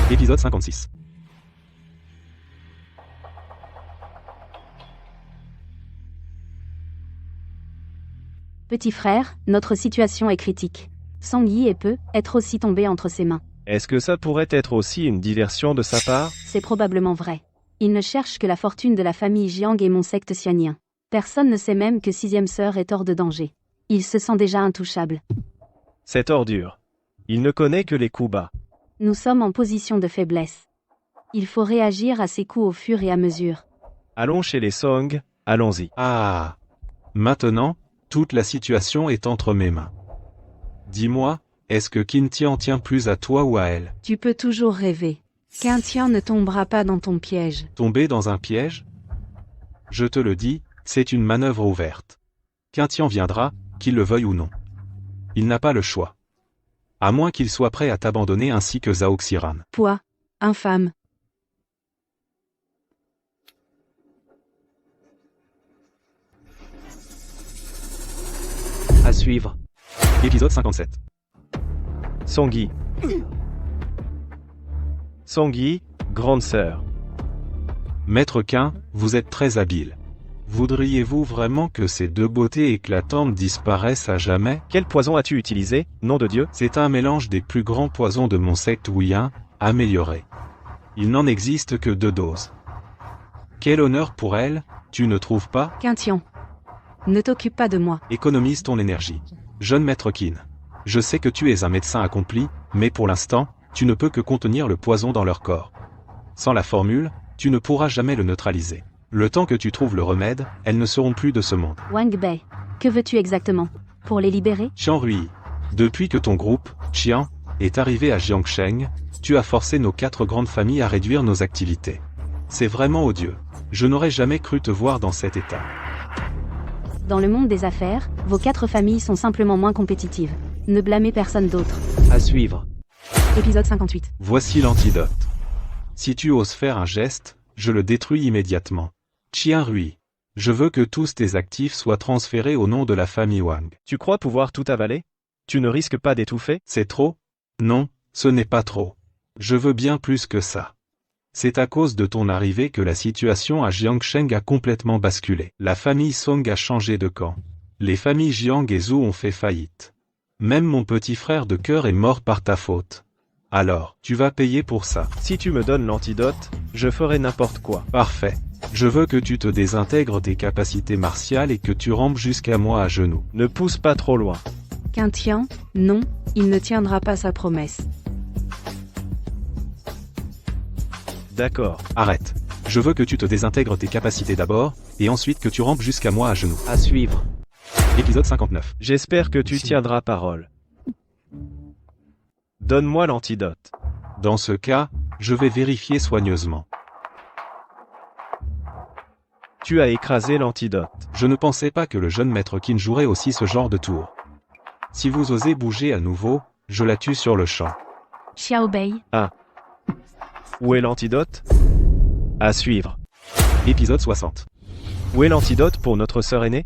Épisode 56. Petit frère, notre situation est critique. Song Yi peut être aussi tombé entre ses mains. Est-ce que ça pourrait être aussi une diversion de sa part? C'est probablement vrai. Il ne cherche que la fortune de la famille Jiang et mon secte xianien. Personne ne sait même que sixième sœur est hors de danger. Il se sent déjà intouchable. Cette ordure. Il ne connaît que les coups bas. Nous sommes en position de faiblesse. Il faut réagir à ces coups au fur et à mesure. Allons chez les Song, allons-y. Ah. Maintenant, toute la situation est entre mes mains. Dis-moi, est-ce que Qin Tian tient plus à toi ou à elle? Tu peux toujours rêver. Qin Tian ne tombera pas dans ton piège. Tomber dans un piège? Je te le dis, c'est une manœuvre ouverte. Qin Tian viendra, qu'il le veuille ou non. Il n'a pas le choix. À moins qu'il soit prêt à t'abandonner ainsi que Zhao Xiran. Poids. Infâme. À suivre. Épisode 57. Songyi. Songyi, grande sœur. Maître Qin, vous êtes très habile. Voudriez-vous vraiment que ces deux beautés éclatantes disparaissent à jamais? Quel poison as-tu utilisé, nom de Dieu? C'est un mélange des plus grands poisons de mon secte Wuyin, amélioré. Il n'en existe que 2 doses. Quel honneur pour elle, tu ne trouves pas? Quintien. Ne t'occupe pas de moi. Économise ton énergie. Jeune maître Qin. Je sais que tu es un médecin accompli, mais pour l'instant, tu ne peux que contenir le poison dans leur corps. Sans la formule, tu ne pourras jamais le neutraliser. Le temps que tu trouves le remède, elles ne seront plus de ce monde. Wang Bei, que veux-tu exactement? Pour les libérer? Qian Rui. Depuis que ton groupe, Qian, est arrivé à Jiangsheng, tu as forcé nos 4 grandes familles à réduire nos activités. C'est vraiment odieux. Je n'aurais jamais cru te voir dans cet état. Dans le monde des affaires, vos 4 familles sont simplement moins compétitives. Ne blâmez personne d'autre. À suivre. Épisode 58. Voici l'antidote. Si tu oses faire un geste, je le détruis immédiatement. Qian Rui. Je veux que tous tes actifs soient transférés au nom de la famille Wang. Tu crois pouvoir tout avaler? Tu ne risques pas d'étouffer? C'est trop? Non, ce n'est pas trop. Je veux bien plus que ça. C'est à cause de ton arrivée que la situation à Jiangsheng a complètement basculé. La famille Song a changé de camp. Les familles Jiang et Zhou ont fait faillite. Même mon petit frère de cœur est mort par ta faute. Alors, tu vas payer pour ça. Si tu me donnes l'antidote, je ferai n'importe quoi. Parfait. Je veux que tu te désintègres tes capacités martiales et que tu rampes jusqu'à moi à genoux. Ne pousse pas trop loin. Quintien, non, il ne tiendra pas sa promesse. D'accord. Arrête. Je veux que tu te désintègres tes capacités d'abord, et ensuite que tu rampes jusqu'à moi à genoux. À suivre. Épisode 59. J'espère que tu tiendras parole. Donne-moi l'antidote. Dans ce cas, je vais vérifier soigneusement. Tu as écrasé l'antidote. Je ne pensais pas que le jeune maître Qin jouerait aussi ce genre de tour. Si vous osez bouger à nouveau, je la tue sur le champ. Xiao Bei. Ah. Où est l'antidote? À suivre. Épisode 60. Où est l'antidote pour notre sœur aînée?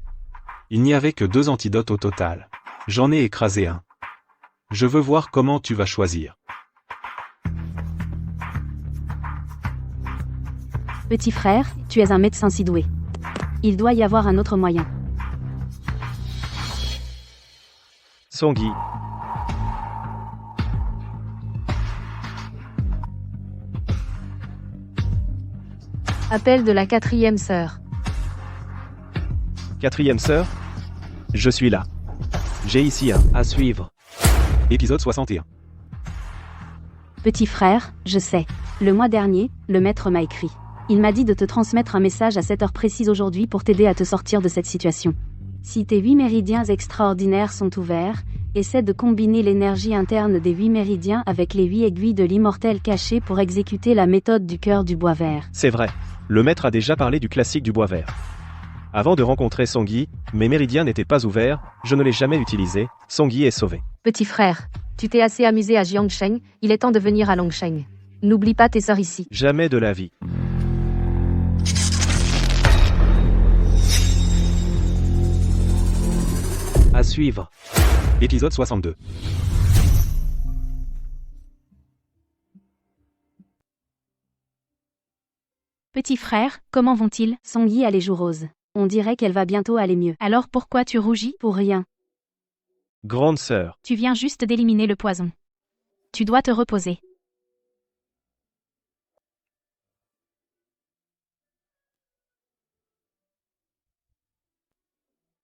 Il n'y avait que 2 antidotes au total. J'en ai écrasé un. Je veux voir comment tu vas choisir. Petit frère, tu es un médecin si doué. Il doit y avoir un autre moyen. Songyi. Appel de la 4e sœur. 4e sœur? Je suis là. J'ai ici un. À suivre. Épisode 61. Petit frère, je sais. Le mois dernier, le maître m'a écrit. Il m'a dit de te transmettre un message à cette heure précise aujourd'hui pour t'aider à te sortir de cette situation. Si tes 8 méridiens extraordinaires sont ouverts, essaie de combiner l'énergie interne des 8 méridiens avec les 8 aiguilles de l'immortel caché pour exécuter la méthode du cœur du bois vert. C'est vrai. Le maître a déjà parlé du classique du bois vert. Avant de rencontrer Songyi, mes méridiens n'étaient pas ouverts, je ne l'ai jamais utilisé, Songyi est sauvé. Petit frère, tu t'es assez amusé à Jiangsheng, il est temps de venir à Longsheng. N'oublie pas tes sœurs ici. Jamais de la vie. À suivre. Épisode 62. Petit frère, comment vont-ils? Songyi a les joues roses. On dirait qu'elle va bientôt aller mieux. Alors pourquoi tu rougis? Pour rien. Grande sœur. Tu viens juste d'éliminer le poison. Tu dois te reposer.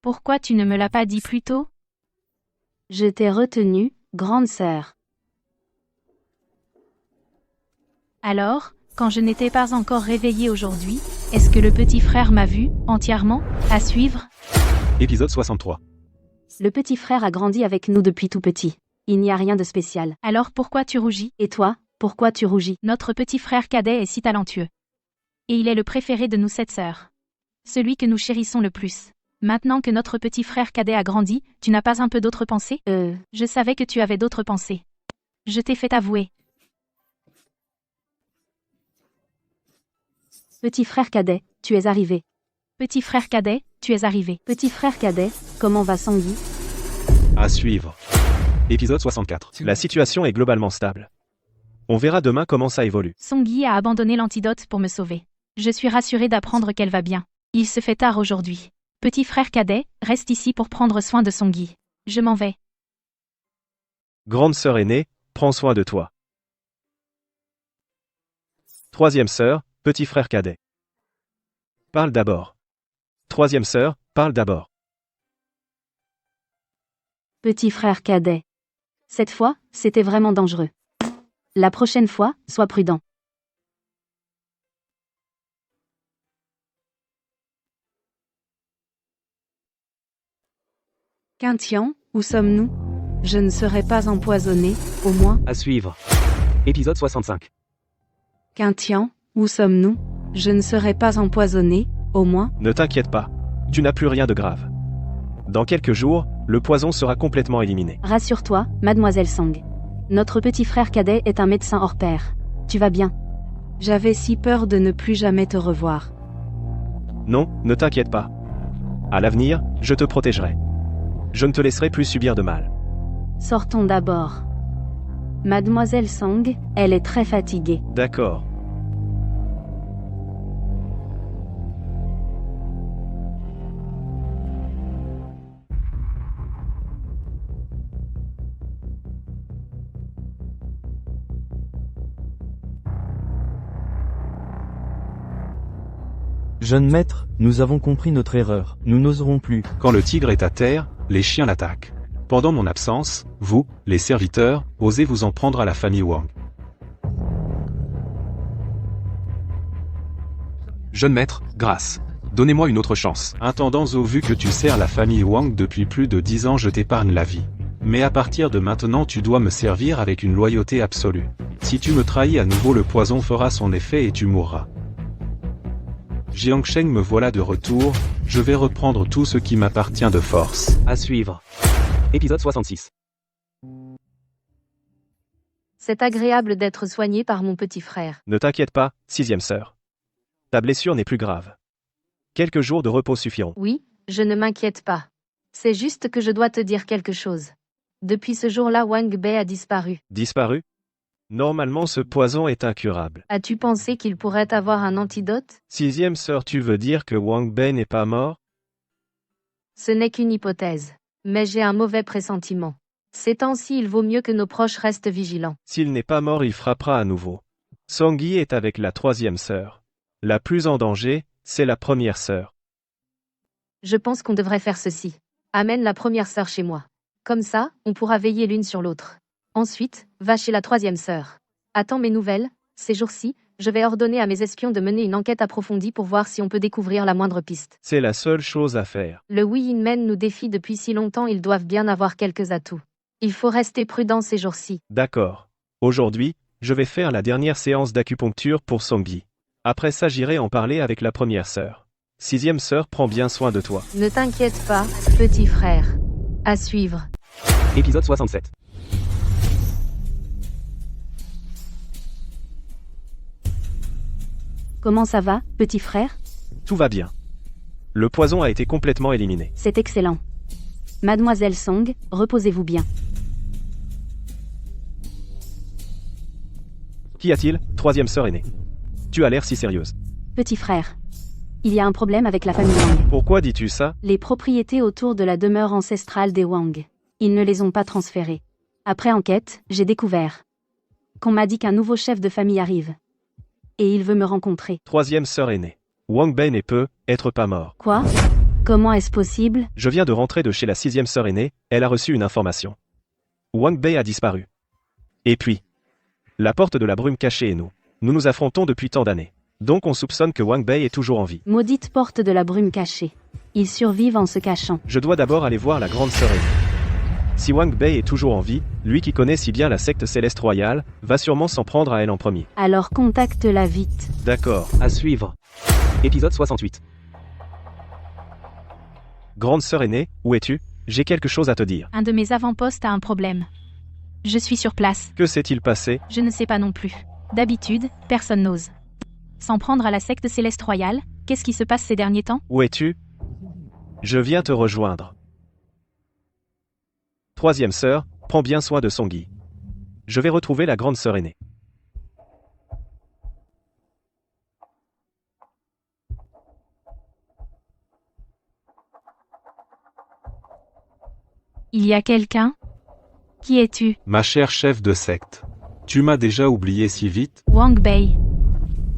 Pourquoi tu ne me l'as pas dit plus tôt? Je t'ai retenue, grande sœur. Alors, quand je n'étais pas encore réveillée aujourd'hui, est-ce que le petit frère m'a vu, entièrement? À suivre. Épisode 63. Le petit frère a grandi avec nous depuis tout petit. Il n'y a rien de spécial. Alors pourquoi tu rougis? Et toi, pourquoi tu rougis? Notre petit frère cadet est si talentueux. Et il est le préféré de nous 7 sœurs. Celui que nous chérissons le plus. Maintenant que notre petit frère cadet a grandi, tu n'as pas un peu d'autres pensées? Je savais que tu avais d'autres pensées. Je t'ai fait avouer. Petit frère cadet, tu es arrivé. Petit frère cadet, tu es arrivé. Petit frère cadet, comment va Songyi? À suivre. Épisode 64. La situation est globalement stable. On verra demain comment ça évolue. Songyi a abandonné l'antidote pour me sauver. Je suis rassurée d'apprendre qu'elle va bien. Il se fait tard aujourd'hui. Petit frère cadet, reste ici pour prendre soin de Songyi. Je m'en vais. Grande sœur aînée, prends soin de toi. Troisième sœur, petit frère cadet. Parle d'abord. Troisième sœur, parle d'abord. Petit frère cadet. Cette fois, c'était vraiment dangereux. La prochaine fois, sois prudent. Quintian, où sommes-nous? Je ne serai pas empoisonné, au moins. À suivre. Épisode 65. Quintian, où sommes-nous? Je ne serai pas empoisonné, au moins. Ne t'inquiète pas. Tu n'as plus rien de grave. Dans quelques jours, le poison sera complètement éliminé. Rassure-toi, mademoiselle Song. Notre petit frère cadet est un médecin hors pair. Tu vas bien? J'avais si peur de ne plus jamais te revoir. Non, ne t'inquiète pas. À l'avenir, je te protégerai. Je ne te laisserai plus subir de mal. Sortons d'abord. Mademoiselle Song, elle est très fatiguée. D'accord. Jeune maître, nous avons compris notre erreur. Nous n'oserons plus. Quand le tigre est à terre, les chiens l'attaquent. Pendant mon absence, vous, les serviteurs, osez vous en prendre à la famille Wang. Jeune maître, grâce. Donnez-moi une autre chance. Intendant Zhou, vu que tu sers la famille Wang depuis plus de 10 ans, je t'épargne la vie. Mais à partir de maintenant, tu dois me servir avec une loyauté absolue. Si tu me trahis à nouveau, le poison fera son effet et tu mourras. Jiangsheng, me voilà de retour, je vais reprendre tout ce qui m'appartient de force. À suivre. Épisode 66. C'est agréable d'être soigné par mon petit frère. Ne t'inquiète pas, sixième sœur. Ta blessure n'est plus grave. Quelques jours de repos suffiront. Oui, je ne m'inquiète pas. C'est juste que je dois te dire quelque chose. Depuis ce jour-là, Wang Bei a disparu. Disparu? Normalement, ce poison est incurable. As-tu pensé qu'il pourrait avoir un antidote? Sixième sœur, tu veux dire que Wang Bei n'est pas mort? Ce n'est qu'une hypothèse. Mais j'ai un mauvais pressentiment. Ces temps-ci, il vaut mieux que nos proches restent vigilants. S'il n'est pas mort, il frappera à nouveau. Songyi est avec la troisième sœur. La plus en danger, c'est la première sœur. Je pense qu'on devrait faire ceci. Amène la première sœur chez moi. Comme ça, on pourra veiller l'une sur l'autre. Ensuite, va chez la troisième sœur. Attends mes nouvelles. Ces jours-ci, je vais ordonner à mes espions de mener une enquête approfondie pour voir si on peut découvrir la moindre piste. C'est la seule chose à faire. Le Yin-Men nous défie depuis si longtemps, ils doivent bien avoir quelques atouts. Il faut rester prudent ces jours-ci. D'accord. Aujourd'hui, je vais faire la dernière séance d'acupuncture pour Songyi. Après ça, j'irai en parler avec la première sœur. Sixième sœur, prends bien soin de toi. Ne t'inquiète pas, petit frère. À suivre. Épisode 67. Comment ça va, petit frère? Tout va bien. Le poison a été complètement éliminé. C'est excellent. Mademoiselle Song, reposez-vous bien. Qu'y a-t-il, troisième sœur aînée? Tu as l'air si sérieuse. Petit frère. Il y a un problème avec la famille Wang. Pourquoi dis-tu ça? Les propriétés autour de la demeure ancestrale des Wang. Ils ne les ont pas transférées. Après enquête, j'ai découvert qu'on m'a dit qu'un nouveau chef de famille arrive. Et il veut me rencontrer. Troisième sœur aînée. Wang Bei ne peut être pas mort. Quoi? Comment est-ce possible? Je viens de rentrer de chez la sixième sœur aînée, elle a reçu une information. Wang Bei a disparu. Et puis, la porte de la brume cachée et nous nous affrontons depuis tant d'années. Donc on soupçonne que Wang Bei est toujours en vie. Maudite porte de la brume cachée. Ils survivent en se cachant. Je dois d'abord aller voir la grande sœur aînée. Si Wang Bei est toujours en vie, lui qui connaît si bien la secte céleste royale, va sûrement s'en prendre à elle en premier. Alors contacte-la vite. D'accord. À suivre. Épisode 68. Grande sœur aînée, où es-tu? J'ai quelque chose à te dire. Un de mes avant-postes a un problème. Je suis sur place. Que s'est-il passé? Je ne sais pas non plus. D'habitude, personne n'ose. S'en prendre à la secte céleste royale, qu'est-ce qui se passe ces derniers temps? Où es-tu? Je viens te rejoindre. Troisième sœur, prends bien soin de Songi. Je vais retrouver la grande sœur aînée. Il y a quelqu'un? Qui es-tu? Ma chère chef de secte. Tu m'as déjà oublié si vite? Wang Bei.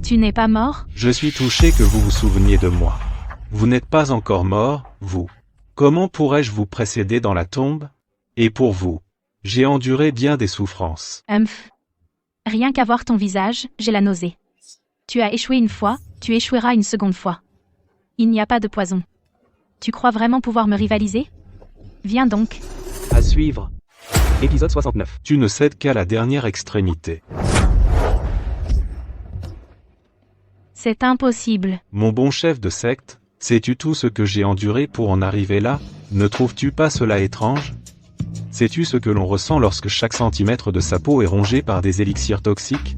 Tu n'es pas mort? Je suis touché que vous vous souveniez de moi. Vous n'êtes pas encore mort, vous. Comment pourrais-je vous précéder dans la tombe? Et pour vous, j'ai enduré bien des souffrances. Rien qu'à voir ton visage, j'ai la nausée. Tu as échoué une fois, tu échoueras une seconde fois. Il n'y a pas de poison. Tu crois vraiment pouvoir me rivaliser? Viens donc. À suivre. Épisode 69. Tu ne cèdes qu'à la dernière extrémité. C'est impossible. Mon bon chef de secte, sais-tu tout ce que j'ai enduré pour en arriver là? Ne trouves-tu pas cela étrange? Sais-tu ce que l'on ressent lorsque chaque centimètre de sa peau est rongé par des élixirs toxiques?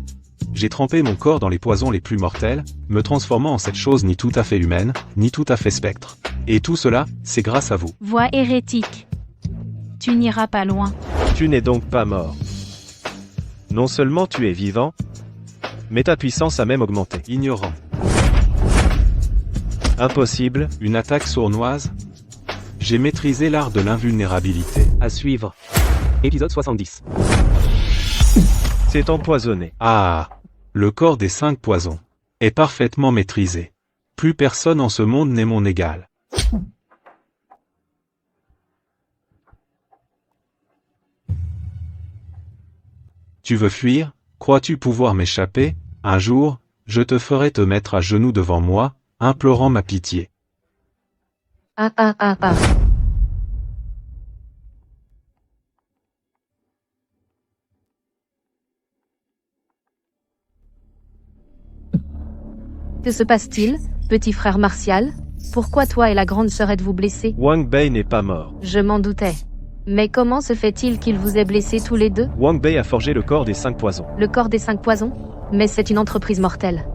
J'ai trempé mon corps dans les poisons les plus mortels, me transformant en cette chose ni tout à fait humaine, ni tout à fait spectre. Et tout cela, c'est grâce à vous. Voix hérétique. Tu n'iras pas loin. Tu n'es donc pas mort. Non seulement tu es vivant, mais ta puissance a même augmenté. Ignorant. Impossible. Une attaque sournoise? J'ai maîtrisé l'art de l'invulnérabilité. À suivre. Épisode 70. C'est empoisonné. Ah! Le corps des 5 poisons est parfaitement maîtrisé. Plus personne en ce monde n'est mon égal. Tu veux fuir? Crois-tu pouvoir m'échapper? Un jour, je te ferai te mettre à genoux devant moi, implorant ma pitié. Que se passe-t-il, petit frère Martial? Pourquoi toi et la grande sœur êtes-vous blessés? Wang Bei n'est pas mort. Je m'en doutais. Mais comment se fait-il qu'il vous ait blessés tous les deux? Wang Bei a forgé le corps des 5 poisons. Le corps des 5 poisons? Mais c'est une entreprise mortelle.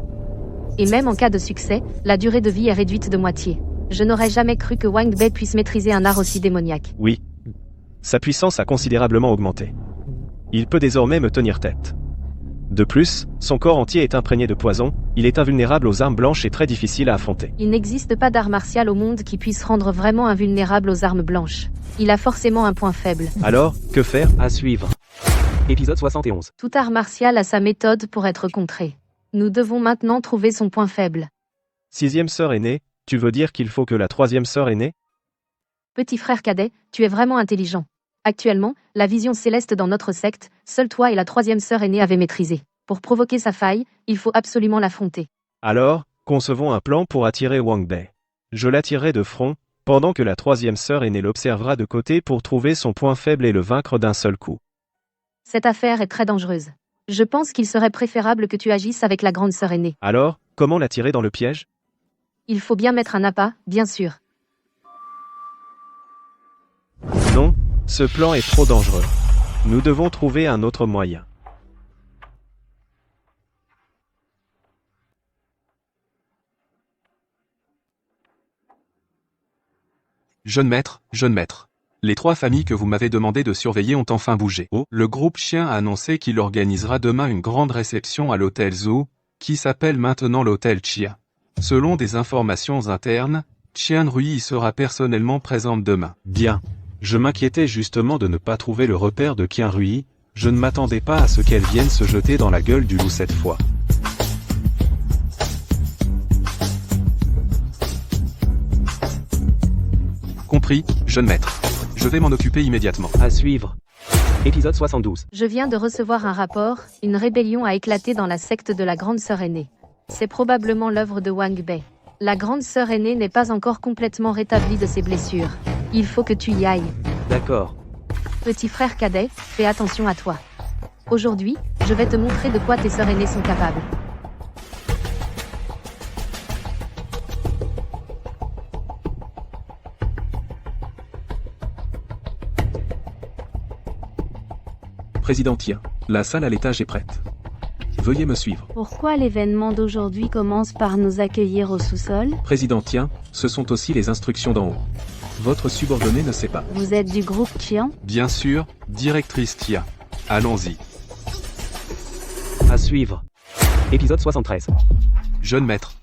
Et même en cas de succès, la durée de vie est réduite de moitié. Je n'aurais jamais cru que Wang Bei puisse maîtriser un art aussi démoniaque. Oui. Sa puissance a considérablement augmenté. Il peut désormais me tenir tête. De plus, son corps entier est imprégné de poison, il est invulnérable aux armes blanches et très difficile à affronter. Il n'existe pas d'art martial au monde qui puisse rendre vraiment invulnérable aux armes blanches. Il a forcément un point faible. Alors, que faire? À suivre. Épisode 71. Tout art martial a sa méthode pour être contré. Nous devons maintenant trouver son point faible. 6e sœur aînée, tu veux dire qu'il faut que la 3e sœur aînée? Petit frère cadet, tu es vraiment intelligent. Actuellement, la vision céleste dans notre secte, seul toi et la 3e sœur aînée avaient maîtrisé. Pour provoquer sa faille, il faut absolument l'affronter. Alors, concevons un plan pour attirer Wang Bei. Je l'attirerai de front, pendant que la 3e sœur aînée l'observera de côté pour trouver son point faible et le vaincre d'un seul coup. Cette affaire est très dangereuse. Je pense qu'il serait préférable que tu agisses avec la grande sœur aînée. Alors, comment l'attirer dans le piège? Il faut bien mettre un appât, bien sûr. Non, ce plan est trop dangereux. Nous devons trouver un autre moyen. Jeune maître, les 3 familles que vous m'avez demandé de surveiller ont enfin bougé. Le groupe Chien a annoncé qu'il organisera demain une grande réception à l'hôtel Zhou, qui s'appelle maintenant l'hôtel Chia. Selon des informations internes, Qian Rui y sera personnellement présente demain. Bien. Je m'inquiétais justement de ne pas trouver le repère de Qian Rui, je ne m'attendais pas à ce qu'elle vienne se jeter dans la gueule du loup cette fois. Compris, jeune maître. Je vais m'en occuper immédiatement. À suivre. Épisode 72. Je viens de recevoir un rapport, une rébellion a éclaté dans la secte de la grande sœur aînée. C'est probablement l'œuvre de Wang Bei. La grande sœur aînée n'est pas encore complètement rétablie de ses blessures. Il faut que tu y ailles. D'accord. Petit frère cadet, fais attention à toi. Aujourd'hui, je vais te montrer de quoi tes sœurs aînées sont capables. Président Tien, la salle à l'étage est prête. Veuillez me suivre. Pourquoi l'événement d'aujourd'hui commence par nous accueillir au sous-sol? Président Tien, ce sont aussi les instructions d'en haut. Votre subordonné ne sait pas. Vous êtes du groupe Qian? Bien sûr, directrice Tia. Allons-y. À suivre. Épisode 73. Jeune maître.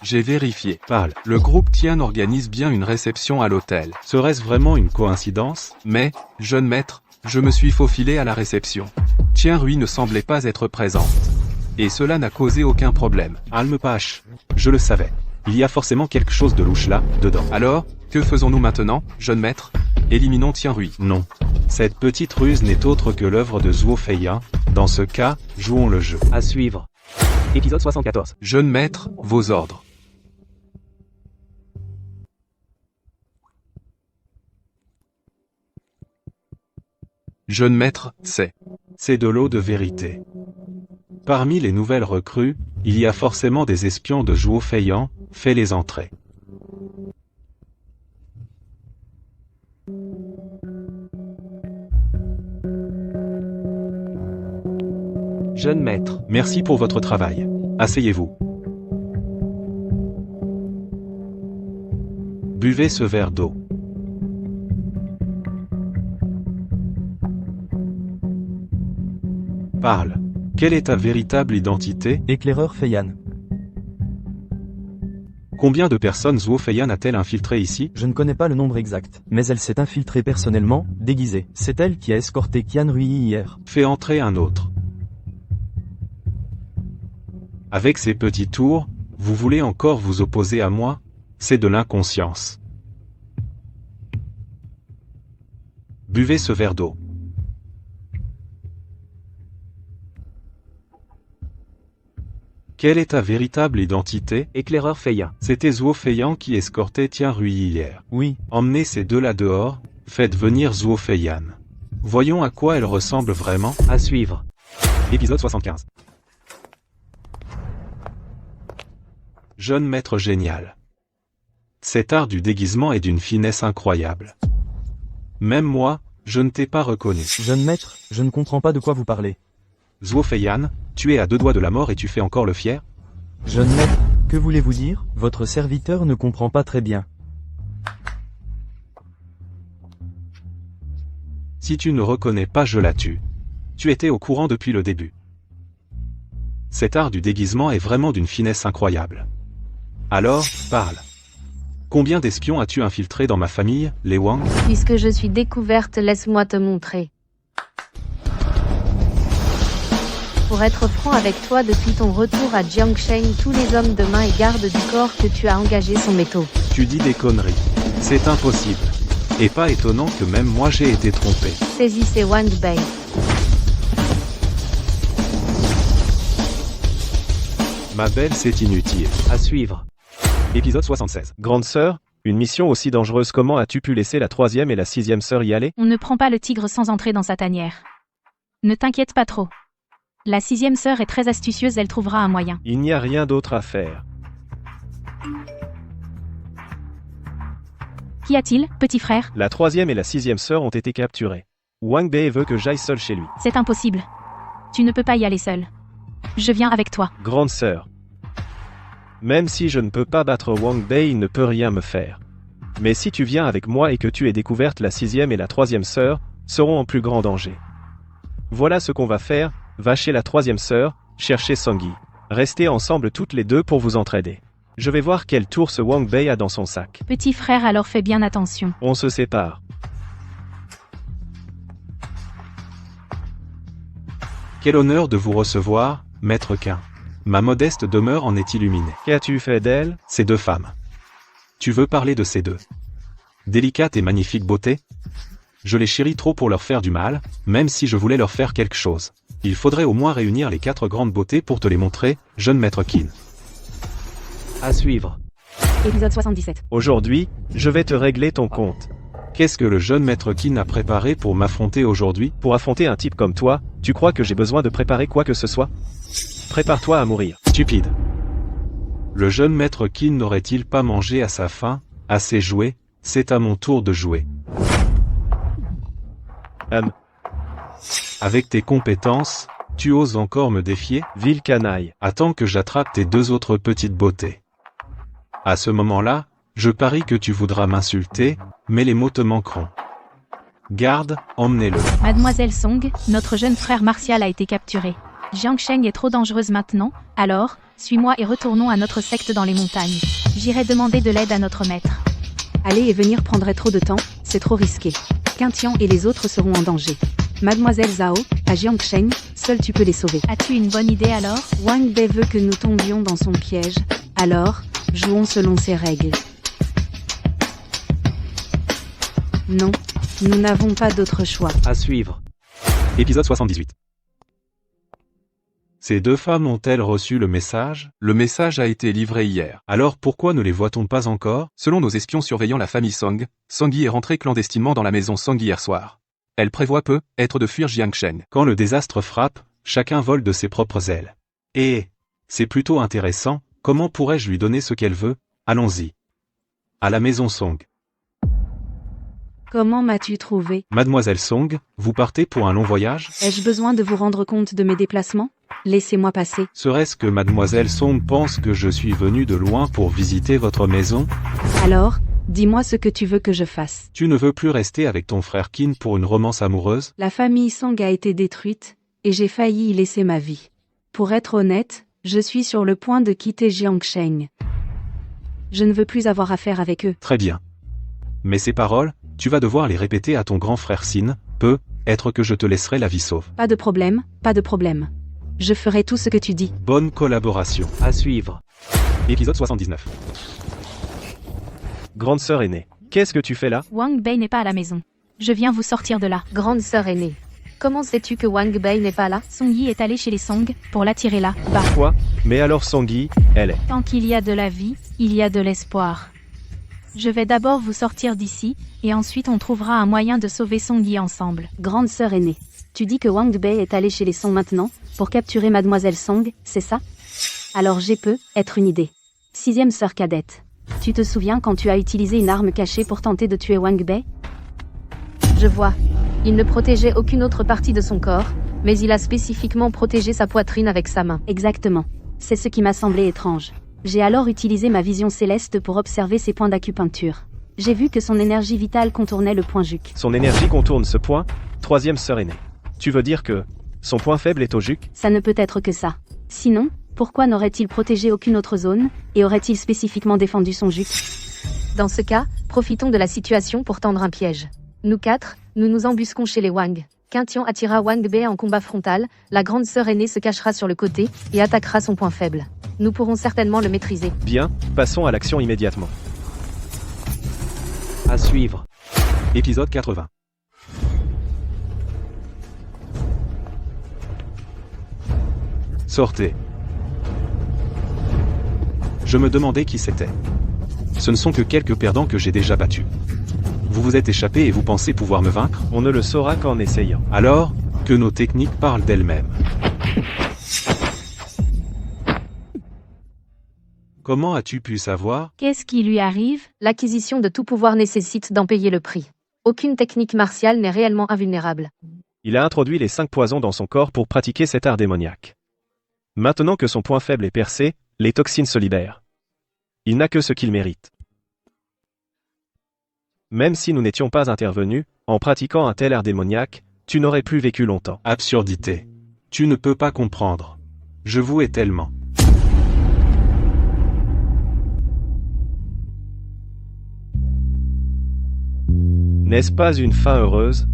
J'ai vérifié. Parle. Le groupe Tian organise bien une réception à l'hôtel. Serait-ce vraiment une coïncidence? Mais, jeune maître, je me suis faufilé à la réception. Tian Rui ne semblait pas être présente. Et cela n'a causé aucun problème. Alme-Pache. Je le savais. Il y a forcément quelque chose de louche là, dedans. Alors, que faisons-nous maintenant, jeune maître? Éliminons Tian Rui. Non. Cette petite ruse n'est autre que l'œuvre de Zhuo Feiyan. Dans ce cas, jouons le jeu. À suivre. Épisode 74. Jeune maître, vos ordres. Jeune maître, c'est de l'eau de vérité. Parmi les nouvelles recrues, il y a forcément des espions de Zhuo Feiyan, fais-les entrer. Jeune maître. Merci pour votre travail. Asseyez-vous. Buvez ce verre d'eau. Parle. Quelle est ta véritable identité? Éclaireur Feiyan. Combien de personnes Zhuo Feiyan a-t-elle infiltrées ici? Je ne connais pas le nombre exact, mais elle s'est infiltrée personnellement, déguisée. C'est elle qui a escorté Qian Rui hier. Fais entrer un autre. Avec ces petits tours, vous voulez encore vous opposer à moi? C'est de l'inconscience. Buvez ce verre d'eau. Quelle est ta véritable identité? Éclaireur Feiyan. C'était Zhuo Feiyan qui escortait Tian Rui hier. Oui. Emmenez ces deux-là dehors, faites venir Zhuo Feiyan. Voyons à quoi elle ressemble vraiment. À suivre. Épisode 75. Jeune maître génial. Cet art du déguisement est d'une finesse incroyable. Même moi, je ne t'ai pas reconnu. Jeune maître, je ne comprends pas de quoi vous parlez. Zhuo Feiyan, tu es à 2 doigts de la mort et tu fais encore le fier? Jeune maître, que voulez-vous dire? Votre serviteur ne comprend pas très bien. Si tu ne reconnais pas, je la tue. Tu étais au courant depuis le début. Cet art du déguisement est vraiment d'une finesse incroyable. Alors, parle. Combien d'espions as-tu infiltrés dans ma famille, les Wang? Puisque je suis découverte, laisse-moi te montrer. Pour être franc avec toi, depuis ton retour à Jiangsheng, tous les hommes de main et garde du corps que tu as engagés sont métaux. Tu dis des conneries. C'est impossible. Et pas étonnant que même moi j'ai été trompé. Saisissez Wang Bei. Ma belle, c'est inutile. À suivre. Épisode 76. Grande sœur, une mission aussi dangereuse, comment as-tu pu laisser la 3e et la 6e sœur y aller? On ne prend pas le tigre sans entrer dans sa tanière. Ne t'inquiète pas trop. La 6e sœur est très astucieuse, elle trouvera un moyen. Il n'y a rien d'autre à faire. Qu'y a-t-il, petit frère? La 3e et la 6e sœur ont été capturées. Wang Bei veut que j'aille seul chez lui. C'est impossible. Tu ne peux pas y aller seul. Je viens avec toi. Grande sœur. Même si je ne peux pas battre Wang Bei, il ne peut rien me faire. Mais si tu viens avec moi et que tu aies découverte, la 6e et la 3e sœur seront en plus grand danger. Voilà ce qu'on va faire, va chez la 3e sœur, chercher Songyi. Restez ensemble toutes les deux pour vous entraider. Je vais voir quelle tour ce Wang Bei a dans son sac. Petit frère, alors fais bien attention. On se sépare. Quel honneur de vous recevoir, maître Qin. Ma modeste demeure en est illuminée. Qu'as-tu fait d'elle? Ces deux femmes. Tu veux parler de ces deux délicate et magnifique beauté? Je les chéris trop pour leur faire du mal, même si je voulais leur faire quelque chose. Il faudrait au moins réunir les 4 grandes beautés pour te les montrer, jeune maître Qin. À suivre. Épisode 77. Aujourd'hui, je vais te régler ton compte. Qu'est-ce que le jeune maître Qin a préparé pour m'affronter aujourd'hui? Pour affronter un type comme toi, tu crois que j'ai besoin de préparer quoi que ce soit? Prépare-toi à mourir. Stupide. Le jeune maître Qin n'aurait-il pas mangé à sa faim? Assez joué, c'est à mon tour de jouer. Avec tes compétences, tu oses encore me défier? Ville canaille. Attends que j'attrape tes deux autres petites beautés. À ce moment-là, je parie que tu voudras m'insulter, mais les mots te manqueront. Garde, emmenez-le. Mademoiselle Song, notre jeune frère martial a été capturé. Jiang Sheng est trop dangereuse maintenant, alors, suis-moi et retournons à notre secte dans les montagnes. J'irai demander de l'aide à notre maître. Aller et venir prendrait trop de temps, c'est trop risqué. Quintian et les autres seront en danger. Mademoiselle Zhao, à Jiangsheng, seul tu peux les sauver. As-tu une bonne idée alors? Wang Bei veut que nous tombions dans son piège, alors, jouons selon ses règles. Non, nous n'avons pas d'autre choix. À suivre. Épisode 78. Ces deux femmes ont-elles reçu le message? Le message a été livré hier. Alors pourquoi ne les voit-on pas encore? Selon nos espions surveillant la famille Song, Songyi est rentrée clandestinement dans la maison Song hier soir. Elle prévoit être de fuir Jiangsheng. Quand le désastre frappe, chacun vole de ses propres ailes. Et c'est plutôt intéressant, comment pourrais-je lui donner ce qu'elle veut? Allons-y. À la maison Song. Comment m'as-tu trouvé? Mademoiselle Song, vous partez pour un long voyage? Ai-je besoin de vous rendre compte de mes déplacements? Laissez-moi passer. Serait-ce que Mademoiselle Song pense que je suis venu de loin pour visiter votre maison? Alors, dis-moi ce que tu veux que je fasse. Tu ne veux plus rester avec ton frère Qin pour une romance amoureuse? La famille Song a été détruite, et j'ai failli y laisser ma vie. Pour être honnête, je suis sur le point de quitter Jiangsheng. Je ne veux plus avoir affaire avec eux. Très bien. Mais ces paroles, tu vas devoir les répéter à ton grand frère Sin, peut-être que je te laisserai la vie sauve. Pas de problème, pas de problème. Je ferai tout ce que tu dis. Bonne collaboration. À suivre. Épisode 79. Grande sœur aînée. Qu'est-ce que tu fais là? Wang Bei n'est pas à la maison. Je viens vous sortir de là. Grande sœur aînée. Comment sais-tu que Wang Bei n'est pas là? Songyi est allé chez les Song, pour l'attirer là, bas. Quoi? Mais alors Songyi, elle est. Tant qu'il y a de la vie, il y a de l'espoir. Je vais d'abord vous sortir d'ici, et ensuite on trouvera un moyen de sauver Songyi ensemble. Grande sœur aînée. Tu dis que Wang Bei est allé chez les Song maintenant, pour capturer Mademoiselle Song, c'est ça? Alors être une idée. 6e sœur cadette. Tu te souviens quand tu as utilisé une arme cachée pour tenter de tuer Wang Bei? Je vois. Il ne protégeait aucune autre partie de son corps, mais il a spécifiquement protégé sa poitrine avec sa main. Exactement. C'est ce qui m'a semblé étrange. J'ai alors utilisé ma vision céleste pour observer ses points d'acupuncture. J'ai vu que son énergie vitale contournait le point juc. Son énergie contourne ce point, 3e sœur aînée. Tu veux dire que son point faible est au juc? Ça ne peut être que ça. Sinon, pourquoi n'aurait-il protégé aucune autre zone, et aurait-il spécifiquement défendu son juc? Dans ce cas, profitons de la situation pour tendre un piège. Nous 4, nous nous embusquons chez les Wang. Quintian attira Wang Bei en combat frontal, la grande sœur aînée se cachera sur le côté, et attaquera son point faible. Nous pourrons certainement le maîtriser. Bien, passons à l'action immédiatement. À suivre. Épisode 80. Sortez. Je me demandais qui c'était. Ce ne sont que quelques perdants que j'ai déjà battus. Vous vous êtes échappé et vous pensez pouvoir me vaincre? On ne le saura qu'en essayant. Alors, que nos techniques parlent d'elles-mêmes. Comment as-tu pu savoir? Qu'est-ce qui lui arrive? L'acquisition de tout pouvoir nécessite d'en payer le prix. Aucune technique martiale n'est réellement invulnérable. Il a introduit les 5 poisons dans son corps pour pratiquer cet art démoniaque. Maintenant que son point faible est percé, les toxines se libèrent. Il n'a que ce qu'il mérite. Même si nous n'étions pas intervenus, en pratiquant un tel art démoniaque, tu n'aurais plus vécu longtemps. Absurdité. Tu ne peux pas comprendre. Je vous hais tellement. N'est-ce pas une fin heureuse?